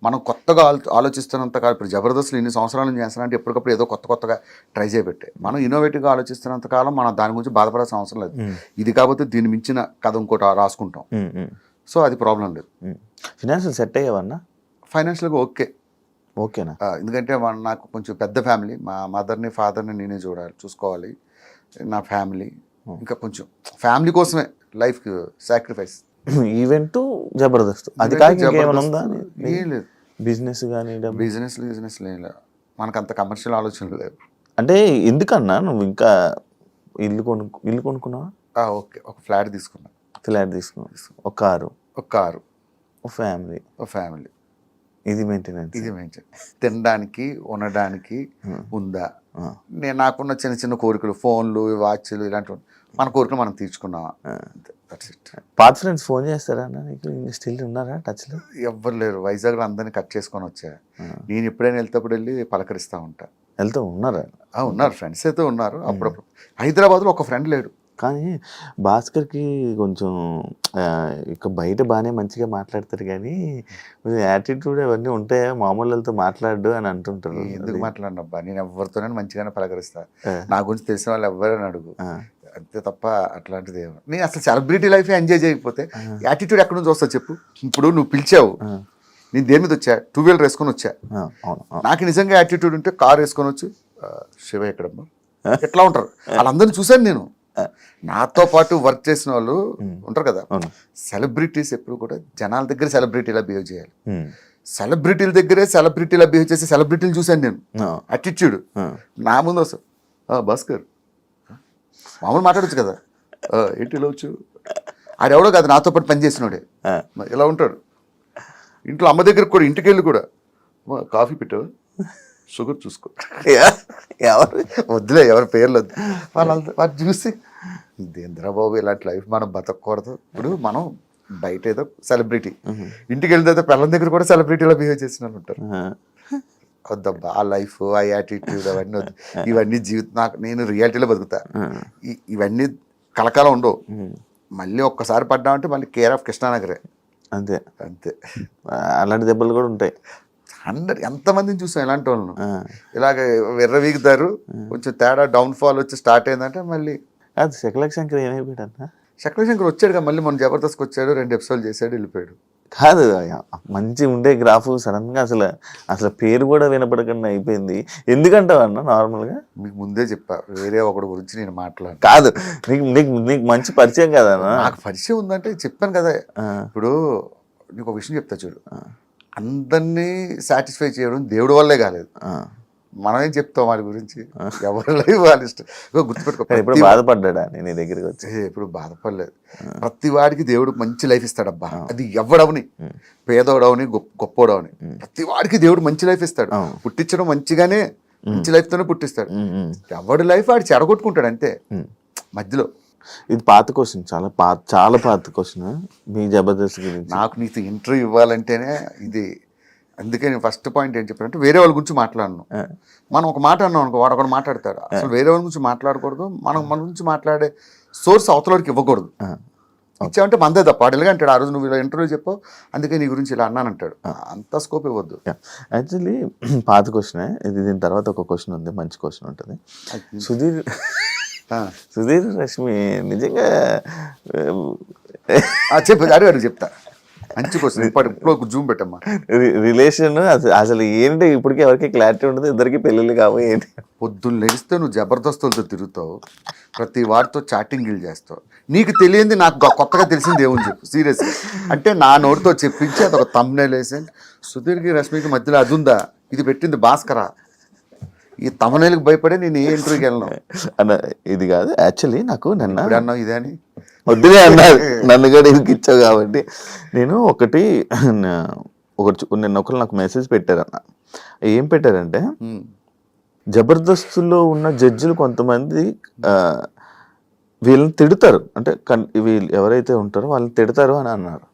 మనం కొత్తగా ఆలోచిస్తున్నంత కాలం, ఇప్పుడు జబర్దస్త్లో ఇన్ని సంవత్సరాల నుంచి చేస్తానంటే ఎప్పటికప్పుడు ఏదో కొత్తగా ట్రై చేయబెట్టే. మనం ఇన్నోవేటివ్గా ఆలోచిస్తున్నంత కాలం మనం దాని గురించి బాధపడాల్సిన అవసరం లేదు. ఇది కాకపోతే దీన్ని మించిన కథ ఇంకోటి రాసుకుంటాం. సో అది ప్రాబ్లం లేదు. ఫైనాన్షియల్ సెట్ అయ్యేవన్నా? ఫైనాన్షియల్గా ఓకేనా? ఎందుకంటే నాకు కొంచెం పెద్ద ఫ్యామిలీ, మా మదర్ని ఫాదర్ని నేనే చూసుకోవాలి, నా ఫ్యామిలీ. ఇంకా కొంచెం ఫ్యామిలీ కోసమే లైఫ్ సాక్రిఫైస్. ఈవెంట్ జబర్దస్త్ అది కాక ఏమైనా ఉందా? ఏం లేదు. బిజినెస్ కానీ బిజినెస్ లేదు, మనకు అంత కమర్షియల్ ఆలోచనలు లేవు. అంటే ఎందుకన్నా నువ్వు ఇంకా ఇల్లు కొనుక్కున్నావా? ఓకే, ఒక ఫ్లాట్ తీసుకున్నా. ఒక కారు, ఒక ఫ్యామిలీ. ఇది మెయింటెనెన్స్. తినడానికి ఉండడానికి ఉందా? నాకున్న చిన్న చిన్న కోరికలు, ఫోన్లు, వాచ్లు, ఇలాంటివి మన కోరికలు మనం తీర్చుకున్నావా? పాత ఫ్రెండ్స్ ఫోన్ చేస్తారా నీకు? స్టిల్ ఉన్నారా టచ్లో? ఎవ్వరు లేరు. వైజాగ్లో అందరినీ కట్ చేసుకొని వచ్చా. నేను ఎప్పుడైనా వెళ్తేప్పుడు వెళ్ళి పలకరిస్తూ ఉంటా. ఉన్నారా? ఉన్నారు, ఫ్రెండ్స్ అయితే ఉన్నారు. అప్పుడప్పుడు హైదరాబాద్లో ఒక ఫ్రెండ్ లేడు. కానీ భాస్కర్కి కొంచెం ఇక బయట బాగానే మంచిగా మాట్లాడతారు, కానీ కొంచెం యాటిట్యూడ్ అవన్నీ ఉంటాయా? మామూలు వాళ్ళతో మాట్లాడు అని అంటుంటారు. ఎందుకు మాట్లాడినబ్బా, నేను ఎవరితోనే మంచిగానే పలకరిస్తా. నా గురించి తెలిసిన వాళ్ళు ఎవరైనా అడుగు, అంతే తప్ప అట్లాంటిది ఏమో. నేను అసలు సెలబ్రిటీ లైఫ్ ఎంజాయ్ చేయకపోతే యాటిట్యూడ్ ఎక్కడి నుంచి వస్తా చెప్పు? ఇప్పుడు నువ్వు పిలిచావు, నేను దేని మీద వచ్చా? 2 వీలర్ వేసుకొని వచ్చా. నాకు నిజంగా యాటిట్యూడ్ ఉంటే కారు వేసుకొని వచ్చి శివ ఎక్కడమ్మా ఎట్లా ఉంటారు వాళ్ళందరినీ చూశాను నేను. నాతో పాటు వర్క్ చేసిన వాళ్ళు ఉంటారు కదా, సెలబ్రిటీస్ ఎప్పుడు కూడా జనాల దగ్గర సెలబ్రిటీలా బిహేవ్ చేయాలి. సెలబ్రిటీల దగ్గరే సెలబ్రిటీలా బిహేవ్ చేసి సెలబ్రిటీలు చూశాను నేను. అటిట్యూడ్ నా ముందు వస్తా భాస్కర్ మామూలు మాట్లాడచ్చు కదా, ఏంటి ఇలా వచ్చు, ఆడెవడో కాదు నాతో పాటు పనిచేసినోడే ఇలా ఉంటాడు. ఇంట్లో అమ్మ దగ్గరకు కూడా ఇంటికి వెళ్ళి కూడా కాఫీ పెట్టావు, షుగర్ చూసుకో, ఎవరు వద్దులే ఎవరి పేర్లు వద్దు, వాళ్ళు చూసి ఇదేంద్రా బాబు ఇలాంటి లైఫ్ మనం బతకూడదు. ఇప్పుడు మనం బయట ఏదో సెలబ్రిటీ, ఇంటికి వెళ్తే పిల్లల దగ్గర కూడా సెలబ్రిటీలో బిహేవ్ చేసిన వాళ్ళు ఉంటారు. వద్దబ్బా ఆ లైఫ్ ఆ యాటిట్యూడ్ అవన్నీ వద్దు, ఇవన్నీ జీవితం నాకు నేను రియాలిటీలో బతుకుతా, ఇవన్నీ కలకాలం ఉండవు. మళ్ళీ ఒక్కసారి పడ్డామంటే మళ్ళీ కేర్ ఆఫ్ కృష్ణానగరే. అంతే అంతే, అలాంటి దెబ్బలు కూడా ఉంటాయి. ఎంతమందిని చూసాం ఇలాంటి వాళ్ళను, ఇలాగ విర్రవీగుతారు, కొంచెం తేడా డౌన్ ఫాల్ వచ్చి స్టార్ట్ అయిందంటే మళ్ళీ. అది శంకర్ ఏమైపోయాడు? శంకర్ వచ్చాడుగా మళ్ళీ మన జబర్దస్త్కి వచ్చాడు, 2 ఎపిసోడ్లు చేశాడు, వెళ్ళిపోయాడు. కాదు, మంచి ఉండే గ్రాఫ్ సడన్ గా అసలు పేరు కూడా వినపడకుండా అయిపోయింది. ఎందుకంటావు అన్న? నార్మల్గా మీకు ముందే చెప్పా, వేరే ఒకటి గురించి నేను మాట్లాడు. కాదు, నీకు మంచి పరిచయం కదా. నాకు పరిచయం ఉందంటే చెప్పాను కదా. ఇప్పుడు నీకు ఒక విషయం చెప్తా చూడు, అందరినీ సాటిస్ఫై చేయడం దేవుడి వల్లే కాలేదు, మనమేం చెప్తాం వాడి గురించి, ఎవరి లైఫ్ వాళ్ళ ఇష్టం. గుర్తుపెట్టుకో, ఇప్పుడు బాధపడ్డా నీ దగ్గరికి వచ్చి? ఎప్పుడు బాధపడలేదు. ప్రతి వాడికి దేవుడు మంచి లైఫ్ ఇస్తాడబ్బా, అది ఎవడవని, పేదోడవని గొప్పోడవని, ప్రతి వాడికి దేవుడు మంచి లైఫ్ ఇస్తాడు. పుట్టించడం మంచిగానే, మంచి లైఫ్ తోనే పుట్టిస్తాడు. ఎవడి లైఫ్ వాడు చెడగొట్టుకుంటాడు అంతే మధ్యలో. ఇది పాత క్వశ్చన్, చాలా పాత క్వశ్చన్ మీ జబర్దస్త్ గురించి. నాకు నీకు ఇంటర్వ్యూ ఇవ్వాలంటేనే ఇది, అందుకే నేను ఫస్ట్ పాయింట్ ఏం చెప్పానంటే వేరే వాళ్ళ గురించి మాట్లాడను. మనం ఒక మాట అన్నాం అనుకో, వాడు ఒకటి మాట్లాడతాడు. అసలు వేరే వాళ్ళ గురించి మాట్లాడకూడదు, మనం మన గురించి మాట్లాడే సోర్స్ అవతలకి ఇవ్వకూడదు. ఇచ్చామంటే మందే తప్ప. వాడు ఎలాగ అంటాడు, ఆ రోజు నువ్వు ఇలా ఇంటర్వ్యూ చెప్పావు అందుకే నీ గురించి ఇలా అన్నానంటాడు. అంత స్కోప్ ఇవ్వద్దు. యాక్చువల్లీ పాత క్వశ్చనే ఇది. దీని తర్వాత ఒక క్వశ్చన్ ఉంది, మంచి క్వశ్చన్ ఉంటుంది. సుధీర్ రష్మి నిజంగా చెప్పు, అడిగాడు చెప్తా. మంచి క్వశ్చన్, ఇప్పుడు జూమ్ పెట్టమ్మా. రిలేషన్ అసలు ఏంటి ఇప్పటికీ ఎవరికి క్లారిటీ ఉండదు, ఇద్దరికి పెళ్ళిళ్ళు కావు. ఏంటి పొద్దున్న లెగిస్తే నువ్వు జబర్దస్తులతో తిరుగుతావు, ప్రతి వాడితో చాటింగ్లు చేస్తావు, నీకు తెలియంది నాకు కొత్తగా తెలిసింది ఏమని చెప్పు సీరియస్గా. అంటే నా నోటితో చెప్పించి అదొక థంబ్నెయిల్ వేసి సుధీర్కి రష్మికి మధ్యలో అది ఉందా, ఇది పెట్టింది భాస్కరా, ఈ తమనేలకు భయపడే నేను ఏ ఇంటర్వ్యూకి వెళ్ళను అన్న. ఇది కాదు యాక్చువల్లీ, నాకు నిన్న అన్నావు ఇదే అని వద్దులే అన్నారు, నన్ను కూడా ఇంక ఇచ్చావు కాబట్టి. నేను నిన్న ఒకరు నాకు మెసేజ్ పెట్టారన్న. ఏం పెట్టారంటే, జబర్దస్తులో ఉన్న జడ్జిలు కొంతమంది వీళ్ళని తిడతారు, అంటే వీళ్ళు ఎవరైతే ఉంటారో వాళ్ళని తిడతారు అని అన్నారు.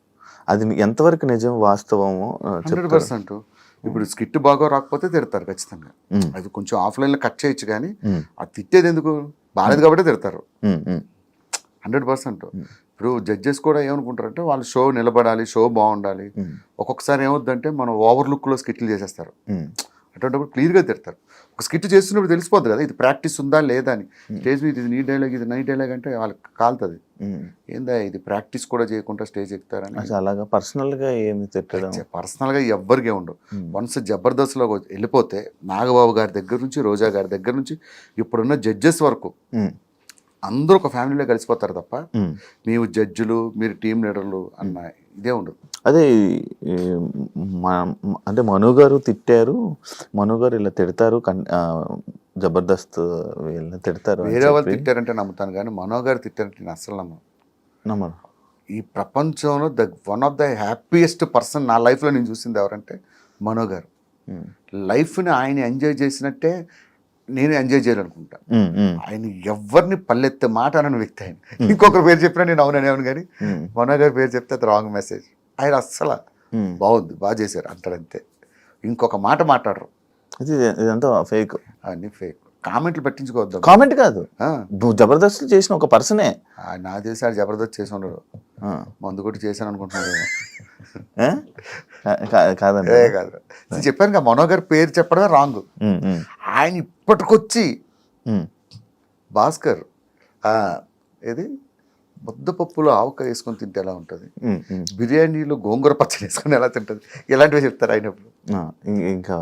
అది ఎంతవరకు నిజం, వాస్తవము? 100%. ఇప్పుడు స్కిట్ బాగా రాకపోతే తిడతారు ఖచ్చితంగా. అది కొంచెం ఆఫ్లైన్లో కట్ చేయొచ్చు, కానీ అది తిట్టేది ఎందుకు, బాగాలేదు కాబట్టి తిడతారు 100%. ఇప్పుడు జడ్జెస్ కూడా ఏమనుకుంటారంటే వాళ్ళు షో నిలబడాలి, షో బాగుండాలి. ఒక్కొక్కసారి ఏమవుద్దంటే మనం ఓవర్ లుక్లో స్కిట్లు చేసేస్తారు, అటువంటిప్పుడు క్లియర్గా తిడతారు. ఒక స్కిట్ చేస్తున్నప్పుడు తెలిసిపోద్ది కదా ఇది ప్రాక్టీస్ ఉందా లేదా అని. స్టేజ్ మీద ఇది నీ డైలాగ్, ఇది నై డైలాగ్ అంటే వాళ్ళకి కాలుతుంది. ఏందా ఇది ప్రాక్టీస్ కూడా చేయకుండా స్టేజ్ ఎక్కుతారని. అలాగా పర్సనల్గా ఏమి తిట్టడం, పర్సనల్గా ఎవ్వరికే ఉండవు. వన్స్ జబర్దస్త్లో వెళ్ళిపోతే నాగబాబు గారి దగ్గర నుంచి, రోజా గారి దగ్గర నుంచి ఇప్పుడున్న జడ్జెస్ వరకు అందరూ ఒక ఫ్యామిలీలో కలిసిపోతారు తప్ప మేము జడ్జిలు మీరు టీం లీడర్లు అన్న ఇదే ఉండదు. అదే అంటే మను గారు తిట్టారు, మను గారు ఇలా తిడతారు, జబర్దస్త్ వీళ్ళని తిడతారు. వేరే వాళ్ళు తిట్టారంటే నమ్ముతాను, కానీ మనో గారు తిట్టారంటే నేను అస్సలు నమ్మను. ఈ ప్రపంచంలో one of the happiest person నా లైఫ్లో నేను చూసింది ఎవరంటే మనో గారు. లైఫ్ని ఆయన ఎంజాయ్ చేసినట్టే నేను ఎంజాయ్ చేయాలనుకుంటా. ఆయన ఎవరిని పల్లెత్తే మాట అనని వ్యక్తి ఆయన. ఇంకొకరి పేరు చెప్పినా నేను అవునని అవును, కానీ మనో గారి పేరు చెప్తే అది రాంగ్ మెసేజ్. ఆయన అస్సలు బాగుంది, బాగా చేశారు అంటాడంతే, ఇంకొక మాట మాట్లాడరు. ఇదంతా ఫేక్, అన్ని ఫేక్. కామెంట్లు పెట్టించుకోవద్దు. కామెంట్ కాదు, నువ్వు జబర్దస్త్ చేసిన ఒక పర్సనే. నా తెలిసి ఆడు జబర్దస్త్ చేసి ఉండడు, మందు కొట్టి చేశాను అనుకుంటున్నాడు. కాదండి, కాదు చెప్పాను కదా, మనో గారి పేరు చెప్పడమే రాంగ్. ఆయన ఇప్పటికొచ్చి భాస్కర్ ఏది ముద్దపప్పులో ఆవకాయ వేసుకొని తింటే ఎలా ఉంటుంది, బిర్యానీలో గోంగూర పచ్చడి వేసుకొని ఎలా తింటుంది, ఇలాంటివి చెప్తారు ఆయన. ఇప్పుడు ఇంకా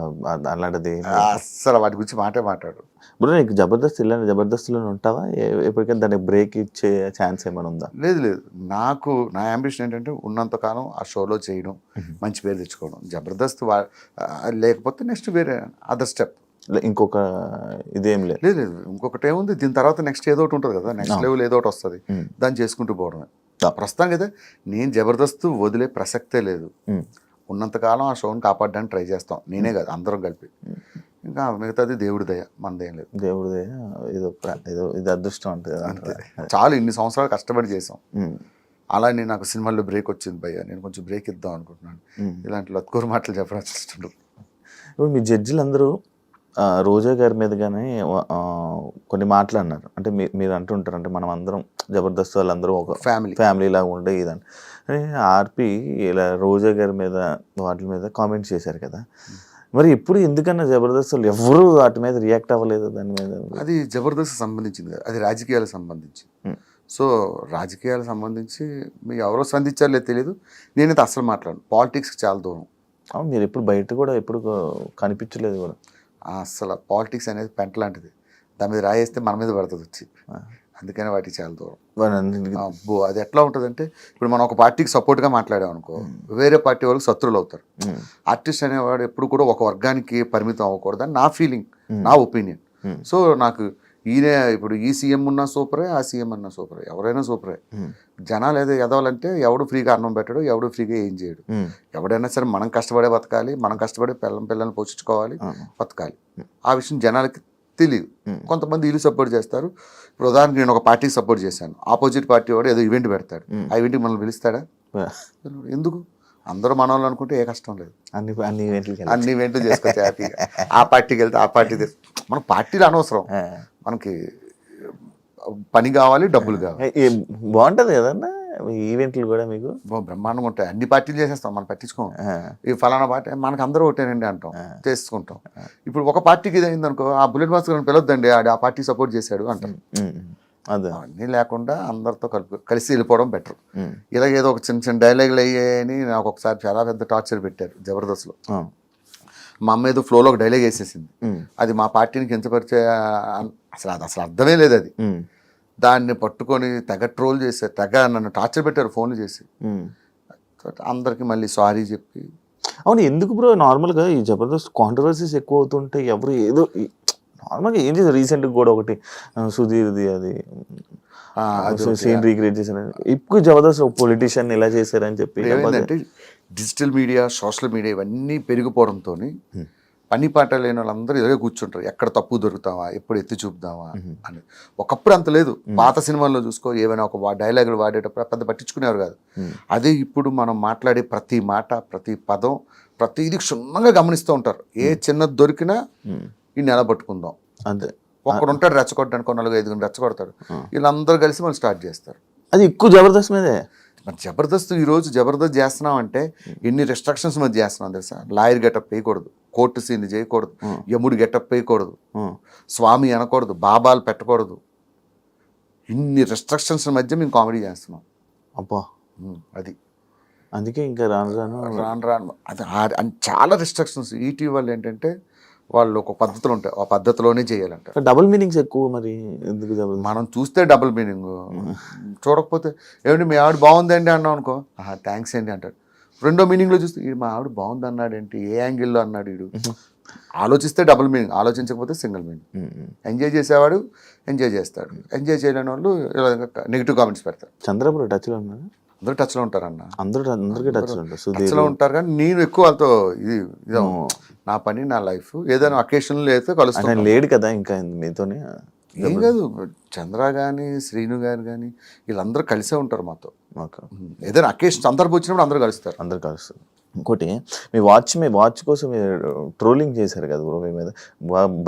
అలాంటిది అస్సలు వాటి గురించి మాట్లాడు. బ్రో నీకు జబర్దస్త్లో ఉంటావా ఎప్పటికైనా దానికి బ్రేక్ ఇచ్చే ఛాన్స్ ఏమైనా ఉందా? లేదు. నా యాంబిషన్ ఏంటంటే ఉన్నంతకాలం ఆ షోలో చేయడం, మంచి పేరు తెచ్చుకోవడం. జబర్దస్త్ లేకపోతే నెక్స్ట్ వేరే అదర్ స్టెప్. ఇంకొక ఇదేం లేదు. ఇంకొకటి ఏముంది, దీని తర్వాత నెక్స్ట్ ఏదో ఒకటి ఉంటుంది కదా, నెక్స్ట్ లెవెల్ ఏదో ఒకటి వస్తుంది, దాన్ని చేసుకుంటూ పోవడమే. ప్రస్తుతానికి అయితే నేను జబర్దస్త్ వదిలే ప్రసక్తే లేదు. ఉన్నంతకాలం ఆ షోని కాపాడడానికి ట్రై చేస్తాం, నేనే కాదు అందరం కలిపి. ఇంకా మిగతాది దేవుడి దయ, మనదేం లేదు. దేవుడి దయ ఏదో ఇది అదృష్టం అంటే అంతే. చాలా ఇన్ని సంవత్సరాలు కష్టపడి చేసాం. అలానే నాకు సినిమాల్లో బ్రేక్ వచ్చింది భయ్య, నేను కొంచెం బ్రేక్ ఇద్దాం అనుకుంటున్నాను. ఇలాంటి లత్కూరు మాటలు చెప్పడం ఇష్టం. ఇప్పుడు మీ జడ్జిలు అందరూ రోజా గారి మీద కానీ కొన్ని మాటలు అన్నారు. అంటే మీరు అంటుంటారు, అంటే మనం అందరం జబర్దస్త్ వాళ్ళందరూ ఒక ఫ్యామిలీ లాగా ఉండే ఇదని. ఆర్పి ఇలా రోజా గారి మీద వాటి మీద కామెంట్స్ చేశారు కదా, మరి ఇప్పుడు ఎందుకన్నా జబర్దస్త్ వాళ్ళు ఎవరు వాటి మీద రియాక్ట్ అవ్వలేదు? దాని మీద అది జబర్దస్త్ సంబంధించింది కదా, అది రాజకీయాలకు సంబంధించి. సో రాజకీయాలకు సంబంధించి మీరు ఎవరో స్పందించారో లేదు తెలియదు. నేనైతే అసలు మాట్లాడను, పాలిటిక్స్కి చాలా దూరం. మీరు ఎప్పుడు బయట కూడా ఎప్పుడు కనిపించలేదు కూడా. అసలు పాలిటిక్స్ అనేది పెంట లాంటిది, దాని మీద రాయేస్తే మన మీద పడుతుంది వచ్చి. అందుకని వాటికి చాలా దూరం. అబ్బో అది ఎట్లా ఉంటుందంటే, ఇప్పుడు మనం ఒక పార్టీకి సపోర్ట్గా మాట్లాడాం అనుకో, వేరే పార్టీ వాళ్ళకి శత్రువులు అవుతారు. ఆర్టిస్ట్ అనేవాడు ఎప్పుడు కూడా ఒక వర్గానికి పరిమితం అవ్వకూడదని నా ఫీలింగ్, నా ఒపీనియన్. సో నాకు ఈయన ఇప్పుడు ఈ సీఎం ఉన్నా సూపరే, ఆ సీఎం అన్నా సూపరే, ఎవరైనా సూపరే. జనాలు ఏదో ఎదవాలంటే ఎవడు ఫ్రీగా అన్నం పెట్టడు, ఎవడు ఫ్రీగా ఏం చేయడు. ఎవడైనా సరే మనం కష్టపడే బతకాలి, మనం కష్టపడే పిల్లల్ని పోషించుకోవాలి, బతకాలి. ఆ విషయం జనాలకి తెలియదు. కొంతమంది వీళ్ళు సపోర్ట్ చేస్తారు. ఇప్పుడు ఉదాహరణకి నేను ఒక పార్టీకి సపోర్ట్ చేశాను, ఆపోజిట్ పార్టీ వాడు ఏదో ఈవెంట్ పెడతాడు, ఆ ఈవెంట్కి మనల్ని పిలుస్తాడా? ఎందుకు? అందరూ మన వాళ్ళు అనుకుంటే ఏ కష్టం లేదు, అన్ని ఈవెంట్లు చేసుకోవచ్చు హ్యాపీగా. ఆ పార్టీకి వెళ్తే ఆ పార్టీ మన పార్టీలు అనవసరం, మనకి పని కావాలి, డబ్బులు కావాలి. బాగుంటుంది కదన్నా ఈవెంట్లు కూడా మీకు బ్రహ్మాండంగా ఉంటాయి. అన్ని పార్టీలు చేసేస్తాం, మనం పట్టించుకోం. ఈ ఫలానా పార్టీ మనకు అందరూ ఒకటేనండి అంటాం, చేసుకుంటాం. ఇప్పుడు ఒక పార్టీకి ఇది అయింది అనుకో, ఆ బుల్లెట్ మాస్టర్ పిలవద్దండి, ఆ పార్టీ సపోర్ట్ చేశాడు అంటాం. అన్నీ లేకుండా అందరితో కలిసి వెళ్ళిపోవడం బెటర్. ఇలాగేదో ఒక చిన్న డైలాగులు అయ్యాయని నాకు ఒకసారి చాలా పెద్ద టార్చర్ పెట్టారు జబర్దస్త్లో. మా అమ్మ ఏదో ఫ్లోలో ఒక డైలాగ్ వేసేసింది, అది మా పార్టీని కించపరిచే, అసలు అర్థమే లేదు అది. దాన్ని పట్టుకొని తెగ ట్రోల్ చేశారు, తెగ నన్ను టార్చర్ పెట్టారు ఫోన్లు చేసి. అందరికి మళ్ళీ సారీ చెప్పి. అవును, ఎందుకు బ్రో నార్మల్గా ఈ జబర్దస్త్ కాంట్రవర్సీస్ ఎక్కువ అవుతుంటే ఎవరు ఏదో నార్మల్గా ఏం చేశారు? రీసెంట్గా కూడా ఒకటి సుధీర్ది అది సీన్ రీక్రియేట్ చేశారు. ఇప్పుడు జబర్దస్త్ పొలిటీషియన్ ఇలా చేశారని చెప్పి. ఏంటంటే డిజిటల్ మీడియా, సోషల్ మీడియా ఇవన్నీ పెరిగిపోవడంతో పని పాట లేని వాళ్ళందరూ ఇలాగే కూర్చుంటారు, ఎక్కడ తప్పు దొరుకుతావా, ఎప్పుడు ఎత్తి చూపుదామా అని. ఒకప్పుడు అంత లేదు. పాత సినిమాల్లో చూసుకో, ఏమైనా ఒక డైలాగులు వాడేటప్పుడు పెద్ద పట్టించుకునేవారు కాదు. అదే ఇప్పుడు మనం మాట్లాడే ప్రతి మాట, ప్రతి పదం, ప్రతిదీ క్షుణ్ణంగా గమనిస్తూ ఉంటారు. ఏ చిన్నది దొరికినా ఈ నెల పట్టుకుందాం అంతే. ఒక్కడు ఉంటాడు రెచ్చగొట్టడానికి, 4-5 రెచ్చగొడతాడు, వీళ్ళందరూ కలిసి మళ్ళీ స్టార్ట్ చేస్తారు. అది ఎక్కువ జబర్దస్త్ మీదే. మరి జబర్దస్త్ ఈరోజు జబర్దస్త్ చేస్తున్నాం అంటే ఎన్ని రెస్ట్రిక్షన్స్ మధ్య చేస్తున్నాం తెలుసా? లాయర్ గెటప్ వేయకూడదు, కోర్టు సీన్ చేయకూడదు, యముడు గెటప్ వేయకూడదు, స్వామి అనకూడదు, బాబాలు పెట్టకూడదు. ఇన్ని రెస్ట్రిక్షన్స్ మధ్య మేము కామెడీ చేస్తున్నాం. అబ్బా అది అందుకే ఇంకా రాను అది చాలా రెస్ట్రిక్షన్స్. ఈటీవీ వాళ్ళు ఏంటంటే వాళ్ళు ఒక పద్ధతులు ఉంటాయి, ఆ పద్ధతిలోనే చేయాలంట. డబుల్ మీనింగ్స్ ఎక్కువ. మరి ఎందుకు మనం చూస్తే డబుల్ మీనింగ్, చూడకపోతే ఏమిటి మీ ఆవిడ బాగుందండి అన్నాం అనుకో, థ్యాంక్స్ అండి అంటాడు. రెండో మీనింగ్లో చూస్తే మా ఆవిడ బాగుంది అన్నాడు ఏంటి, ఏ యాంగిల్లో అన్నాడు వీడు. ఆలోచిస్తే డబుల్ మీనింగ్, ఆలోచించకపోతే సింగిల్ మీనింగ్. ఎంజాయ్ చేసేవాడు ఎంజాయ్ చేస్తాడు, ఎంజాయ్ చేయలేని వాళ్ళు నెగిటివ్ కామెంట్స్ పెడతారు. చంద్రబాబు టచ్లో ఉన్నారు, అందరూ టచ్లో ఉంటారన్న, అందరికీ టచ్లో ఉంటారు. కానీ నేను ఎక్కువ వాళ్ళతో ఇది నా పని, నా లైఫ్, ఏదైనా అకేషన్లో అయితే కలుస్తాను. లేడు కదా ఇంకా మీతోనే. ఏం కాదు, చంద్ర కానీ శ్రీను గారు కానీ వీళ్ళందరూ కలిసే ఉంటారు మాతో. ఏదైనా అకేషన్ సందర్భం వచ్చినప్పుడు అందరూ కలుస్తారు. ఇంకోటి మీ వాచ్ కోసం మీరు ట్రోలింగ్ చేశారు కదా బ్రో, మీ మీద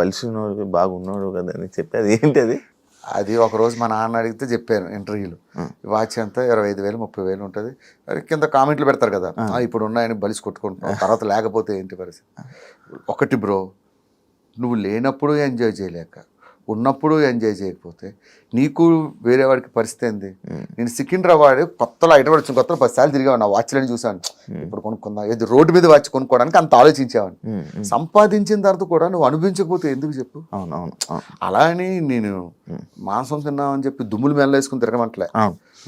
బలిసినోడు బాగున్నాడు కదా అని చెప్పి, అది ఏంటి అది? అది ఒకరోజు మా నాన్న అడిగితే చెప్పాను ఇంటర్వ్యూలో, వాచ్ ఎంత 25,000 30,000 ఉంటుంది. కింద కామెంట్లు పెడతారు కదా, ఇప్పుడు ఉన్నాయని బలిసి కొట్టుకుంటున్నాం, తర్వాత లేకపోతే ఏంటి పరిస్థితి. ఒకటి బ్రో, నువ్వు లేనప్పుడు ఎంజాయ్ చేయలేక, ఉన్నప్పుడు ఎంజాయ్ చేయకపోతే నీకు వేరే వాడికి పరిస్థితి ఏంది? నేను సికింద్రాబాద్ కొత్తలో హైదరాబాద్ వచ్చిన కొత్తలో 10 సార్లు తిరిగాను, నా వాచ్లని చూసాను, ఇప్పుడు కొనుక్కుందాం, ఏది రోడ్డు మీద వాచ్ కొనుక్కోవడానికి అంత ఆలోచించేవాడిని. సంపాదించిన తర్వాత కూడా నువ్వు అనుభవించకపోతే ఎందుకు చెప్పు? అలా అని నేను మాంసం తిన్నామని చెప్పి దుమ్ములు మెల్లేసుకుని తిరగమంటలే.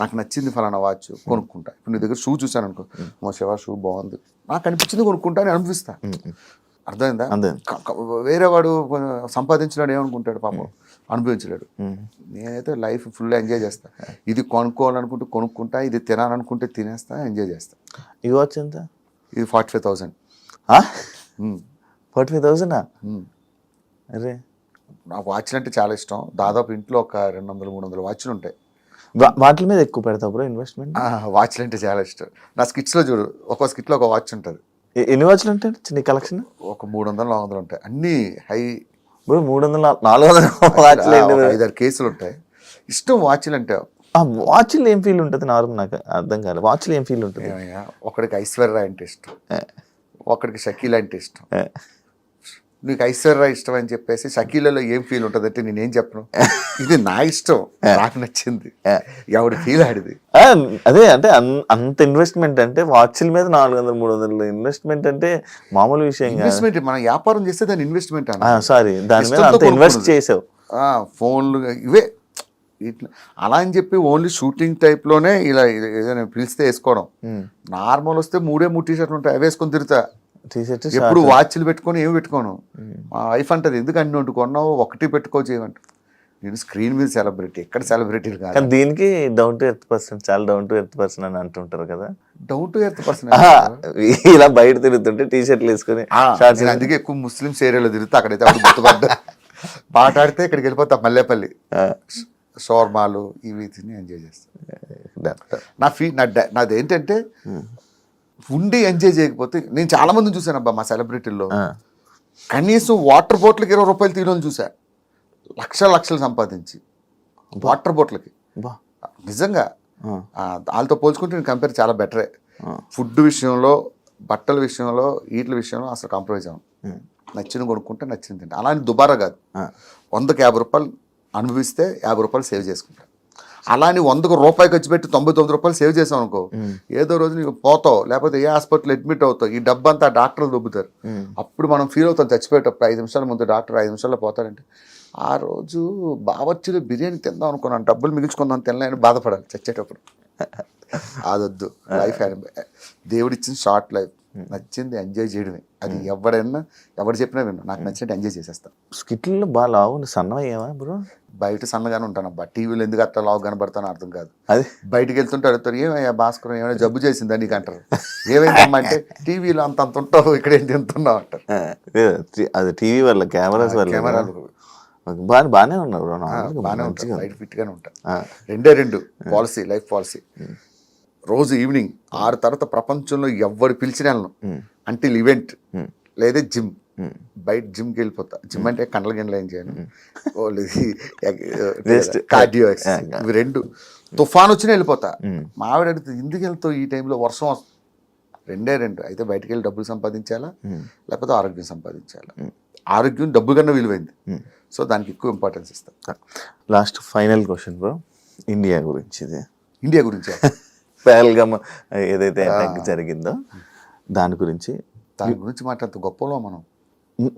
నాకు నచ్చింది ఫలానా వాచ్ కొనుక్కుంటా. ఇప్పుడు నీ దగ్గర షూ చూసాను అనుకో, మా శివ షూ బాగుంది, నాకు అనిపించింది కొనుక్కుంటా అని అనిపిస్తా. అర్థమైందా? వేరే వాడు సంపాదించినాడు ఏమనుకుంటాడు పాపం, అనుభవించలేడు. నేనైతే లైఫ్ ఫుల్ ఎంజాయ్ చేస్తా. ఇది కొనుక్కోవాలనుకుంటే కొనుక్కుంటా, ఇది తినాలనుకుంటే తినేస్తా, ఎంజాయ్ చేస్తా. ఈ వాచ్ ఎంత? ఇది 45,000. 45,000? అరే, నాకు వాచ్లు అంటే చాలా ఇష్టం. దాదాపు ఇంట్లో ఒక 200-300 వాచ్లు ఉంటాయి. వాటి మీద ఎక్కువ పెడతావు బ్రో ఇన్వెస్ట్మెంట్? వాచ్లు అంటే చాలా ఇష్టం. నా స్కిట్స్లో చూడు, ఒక్కో స్కిట్లో ఒక వాచ్ ఉంటుంది. ఎన్ని వాచ్లు ఉంటాయి చిన్న కలెక్షన్? ఒక 300-400 ఉంటాయి, అన్ని హై. 300-400 వాచ్లు 5-6 కేసులు ఉంటాయి. ఇష్టం వాచ్లు అంటే. వాచ్లు ఏం ఫీల్ ఉంటుంది? నార్మల్ నాకు అర్థం కాదు, వాచ్లు ఏం ఫీల్ ఉంటుంది? ఒకడికి ఐశ్వర్య అంటే ఇష్టం, ఒకడికి షకీల్ అంటే ఇష్టం. నీకు ఐశ్వర్య ఇష్టం అని చెప్పేసి షకీలలో ఏం ఫీల్ ఉంటుంది అంటే నేనేం చెప్పను, ఇది నా ఇష్టం, నాకు నచ్చింది, ఎవడి ఫీల్ ఆడిది. అదే అంటే అంత ఇన్వెస్ట్మెంట్ అంటే వాచ్ల మీద 400-300 ఇన్వెస్ట్మెంట్ అంటే మామూలు విషయం. ఇన్వెస్ట్మెంట్ మనం వ్యాపారం చేస్తే దాని ఇన్వెస్ట్మెంట్. సారీ, దాని మీద అంత ఇన్వెస్ట్ చేసావు. ఫోన్లు ఇవే ఇట్లా అలా అని చెప్పి ఓన్లీ షూటింగ్ టైప్లోనే ఇలా ఏదైనా పిలిస్తే వేసుకోవడం. నార్మల్ వస్తే 3 టీ-షర్ట్లు ఉంటాయి, అవి వేసుకొని తిరుగుతా. ఎప్పుడు వాచ్లు పెట్టుకొని ఏమి పెట్టుకోను. మా వైఫ్ అంటది, ఎందుకు అన్ని వండుకున్నావు, ఒకటి పెట్టుకోవచ్చు ఏమంట. నేను స్క్రీన్ మీద సెలబ్రిటీ, ఎక్కడ సెలబ్రిటీలు కాదు. దీనికి డౌన్ టు ఎర్త్ పర్సన్, చాలా డౌన్ టు ఎర్త్ పర్సన్ అని అంటుంటారు కదా. డౌన్ టు ఎర్త్ పర్సన్ ఇలా బయట తిరుగుతుంటే టీ-షర్ట్లు వేసుకొని. అందుకే ఎక్కువ ముస్లిమ్స్ ఏరియాలో తిరుగుతా, అక్కడైతే అప్పుడు గుర్తుపడ్డా. పాట ఆడితే ఇక్కడికి వెళ్ళిపోతా, మల్లేపల్లి షోర్మాలు ఇవి తిని ఎంజాయ్ చేస్తా. నాదేంటంటే ఉండి ఎంజాయ్ చేయకపోతే, నేను చాలా మందిని చూసాను అబ్బా మా సెలబ్రిటీల్లో, కనీసం వాటర్ బాటిల్కి 20 రూపాయలు తీయడం చూసా, లక్షలు సంపాదించి వాటర్ బాటిల్కి. నిజంగా వాళ్ళతో పోల్చుకుంటే నేను కంపేర్ చాలా బెటరే. ఫుడ్ విషయంలో, బట్టల విషయంలో, వీటి విషయంలో అసలు కాంప్రమైజ్ అవ్వను. నచ్చిన కొనుక్కుంటే నచ్చింది తింటే. అలా అని దుబారా కాదు. 100కి 50 రూపాయలు అనుభవిస్తే 50 రూపాయలు సేవ్ చేసుకుంటా. అలా అని 100కు రూపాయి ఖర్చు పెట్టి 99 రూపాయలు సేవ్ చేసాం అనుకో, ఏదో రోజు నీకు పోతావు, లేకపోతే ఏ హాస్పిటల్ అడ్మిట్ అవుతావు, ఈ డబ్బంతా డాక్టర్లు దొబ్బుతారు. అప్పుడు మనం ఫీల్ అవుతాం చచ్చిపోయేటప్పుడు. 5 నిమిషాల ముందు డాక్టర్ 5 నిమిషాల్లో పోతాడంటే, ఆ రోజు బావర్చిలో బిర్యానీ తిందాం అనుకున్నాను, డబ్బులు మిగిల్చుకుందాం తినలేని బాధపడాలి చచ్చేటప్పుడు. అదొద్దు. లైఫ్ దేవుడిచ్చిన షార్ట్ లైఫ్, నచ్చింది ఎంజాయ్ చేయడమే. అది ఎవడు చెప్పినా విన్నా, నాకు నచ్చినట్టు ఎంజాయ్ చేసేస్తా. స్కిట్లో బాగా లావు సన్నమయ్యావా బ్రో? బయట సన్నగానే ఉంటాను అబ్బా, టీవీలో ఎందుకు అట్లా లావు కనబడతానో అర్థం కాదు. అది బయటకు వెళ్తుంటే అడుగుతారు, ఏమయ్యా భాస్కర్ ఏమైనా జబ్బు చేసిందా నీకు అంటారు. ఏమైందమ్మా అంటే, టీవీలో అంత ఉంటావు, ఇక్కడ ఏం తింటున్నావు అంటారు. అది టీవీ వల్ల, కెమెరాస్ వల్ల. కెమెరాలు బాగానే ఉన్నారు, బాగానే ఉంటారు, బయట ఫిట్గానే ఉంటారు. 2 పాలసీ, లైఫ్ పాలసీ. రోజు ఈవినింగ్ 6 తర్వాత ప్రపంచంలో ఎవరు పిలిచిన వెళ్ళను, అంటే ఈవెంట్ లేదా జిమ్. బయట జిమ్కి వెళ్ళిపోతా. జిమ్ అంటే కండల గిండలు ఏం చేయను, కార్డియో ఎక్సర్సైజ్. ఇవి 2 తుఫాన్ వచ్చినా వెళ్ళిపోతా. మా ఆవిడ అడుగుతుంది, ఎందుకు వెళ్తావు ఈ టైంలో, వర్షం వస్తుంది. 2 అయితే బయటకు వెళ్ళి డబ్బులు సంపాదించాలా, లేకపోతే ఆరోగ్యం సంపాదించాలా. ఆరోగ్యం డబ్బు కన్నా విలువైంది, సో దానికి ఎక్కువ ఇంపార్టెన్స్ ఇస్తా. Last final question bro, India గురించి. ఇండియా గురించి పహల్గామ్ ఏదైతే అటాక్ జరిగిందో దాని గురించి మాట్లాడుతూ గొప్పలో మనం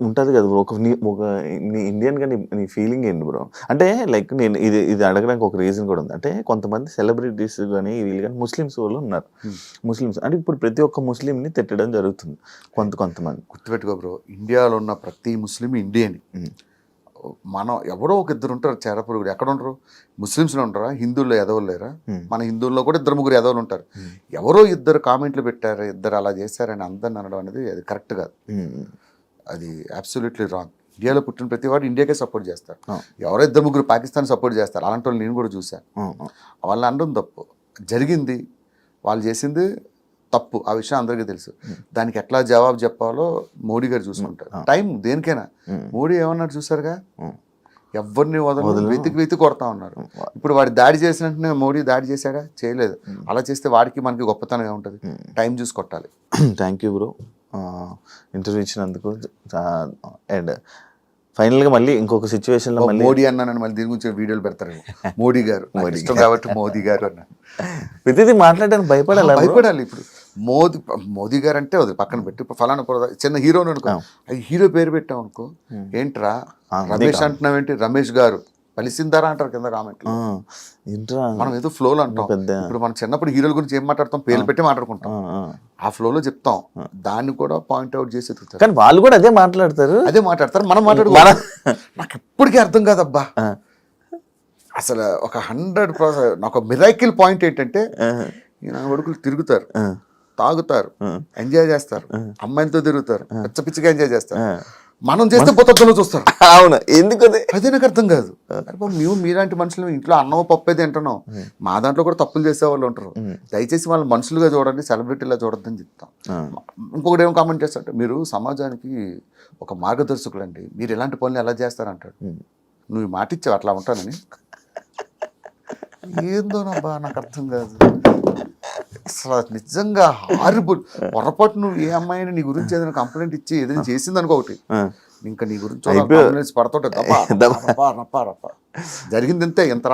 ఉంటుంది కదా బ్రో. ఒక ఇండియన్గా నీ ఫీలింగ్ ఏంటి బ్రో? అంటే లైక్ నేను ఇది అడగడానికి ఒక రీజన్ కూడా ఉంది. అంటే కొంతమంది సెలబ్రిటీస్ కానీ వీళ్ళు కానీ ముస్లిమ్స్ వాళ్ళు ఉన్నారు. ముస్లిమ్స్ అంటే ఇప్పుడు ప్రతి ఒక్క ముస్లింని తిట్టడం జరుగుతుంది కొంతమంది. గుర్తుపెట్టుకో బ్రో, ఇండియాలో ఉన్న ప్రతి ముస్లిం ఇండియన్. మనం ఎవరో ఒక 2 ఉంటారు చేరపురుగురు. ఎక్కడ ఉంటారు? ముస్లిమ్స్లో ఉంటారా? హిందువుల్లో ఎదవలు లేరా? మన హిందువుల్లో కూడా 2-3 ఎదవలు ఉంటారు. ఎవరో 2 కామెంట్లు పెట్టారు, 2 అలా చేశారని అందరిని అనడం అనేది అది కరెక్ట్ కాదు. అది అబ్సల్యూట్లీ రాంగ్. ఇండియాలో పుట్టిన ప్రతి వాడు ఇండియాకే సపోర్ట్ చేస్తారు. ఎవరో 2-3 పాకిస్తాన్ సపోర్ట్ చేస్తారు. అలాంటి వాళ్ళు నేను కూడా చూశాను. వాళ్ళని అనడం తప్పు. జరిగింది, వాళ్ళు చేసింది తప్పు, ఆ విషయం అందరికీ తెలుసు. దానికి ఎట్లా జవాబు చెప్పాలో మోడీ గారు చూసుకుంటారు. టైం దేనికైనా. మోడీ ఏమన్నారు చూసారుగా, ఎవరిని వదలు, వెతికి కొడతా ఉన్నారు. ఇప్పుడు వాడి దాడి చేసిన వెంటనే మోడీ దాడి చేశాడా? చేయలేదు. అలా చేస్తే వాడికి మనకి గొప్పతనంగా ఉంటుంది. టైం చూసి కొట్టాలి. థ్యాంక్ యూ బ్రో, ఇంటర్వ్యూ ఇచ్చినందుకు. అండ్ ఫైనల్ గా మళ్ళీ ఇంకొక సిచ్యువేషన్ లో మళ్ళీ మోడీ అన్నానని మళ్ళీ దీని గురించి వీడియోలు పెడతారు. మోడీ గారు నాకు ఇష్టం కాబట్టి మోదీ గారు అన్నాను. ప్రతిదీ మాట్లాడడానికి భయపడాలి. భయపడాలి. ఇప్పుడు మోదీ గారు అంటే వదిలి పక్కన పెట్టి ఇప్పుడు ఫలానా చిన్న హీరోని అనుకో, అది హీరో పేరు పెట్టాం అనుకో, ఏంట్రా రమేష్ అంటున్నావేంటి, రమేష్ గారు పలిసిందారా అంటారు కింద కామెంట్. ఏంట్రా మనం ఏదో ఫ్లోలో అంటాం. ఇప్పుడు మనం చిన్నప్పుడు హీరోల గురించి ఏం మాట్లాడతాం, పేర్లు పెట్టి మాట్లాడుకుంటాం, ఆ ఫ్లోలో చెప్తాం. దాన్ని కూడా పాయింట్అవుట్ చేసి ఎత్తుతారు. కానీ వాళ్ళు కూడా అదే మాట్లాడతారు. మనం మాట్లాడుకోవాలి. నాకు ఎప్పటికీ అర్థం కాదబ్బా అసలు. ఒక 100% నాకు మిరాకిల్ పాయింట్ ఏంటంటే, నా కొడుకులు తిరుగుతారు, తాగుతారు, ఎంజాయ్ చేస్తారు, అమ్మాయిలతో తిరుగుతారు, పిచ్చ పిచ్చిగా ఎంజాయ్ చేస్తారు. మనం చేస్తే పొత్తంలో చూస్తారు. అవును, ఎందుకు అదే నాకు అర్థం కాదు. మీలాంటి మనుషులు ఇంట్లో అన్నం పప్పు అయితే తింటున్నాం, మా దాంట్లో కూడా తప్పులు చేసే వాళ్ళు ఉంటారు. దయచేసి వాళ్ళు మనుషులుగా చూడండి, సెలబ్రిటీలా చూడొద్దని చెప్తాం. ఇంకొకటి ఏం కామెంట్ చేస్తారంటే, మీరు సమాజానికి ఒక మార్గదర్శకులు అండి, మీరు ఇలాంటి పనులు ఎలా చేస్తారంటాడు. నువ్వు ఈ మాట ఇచ్చావు అట్లా ఉంటానని. ఏందోనబ్బా నాకు అర్థం కాదు అసలు. నిజంగా హారిబుల్. పొరపాటు నువ్వు ఏ అమ్మాయిని నీ గురించి ఏదైనా కంప్లైంట్ ఇచ్చి ఏదైనా చేసింది అనుకో, ఒకటి ఇంకా నీ గురించి పడుతుంటే రప్ప జరిగింది ఇంతే. ఎంత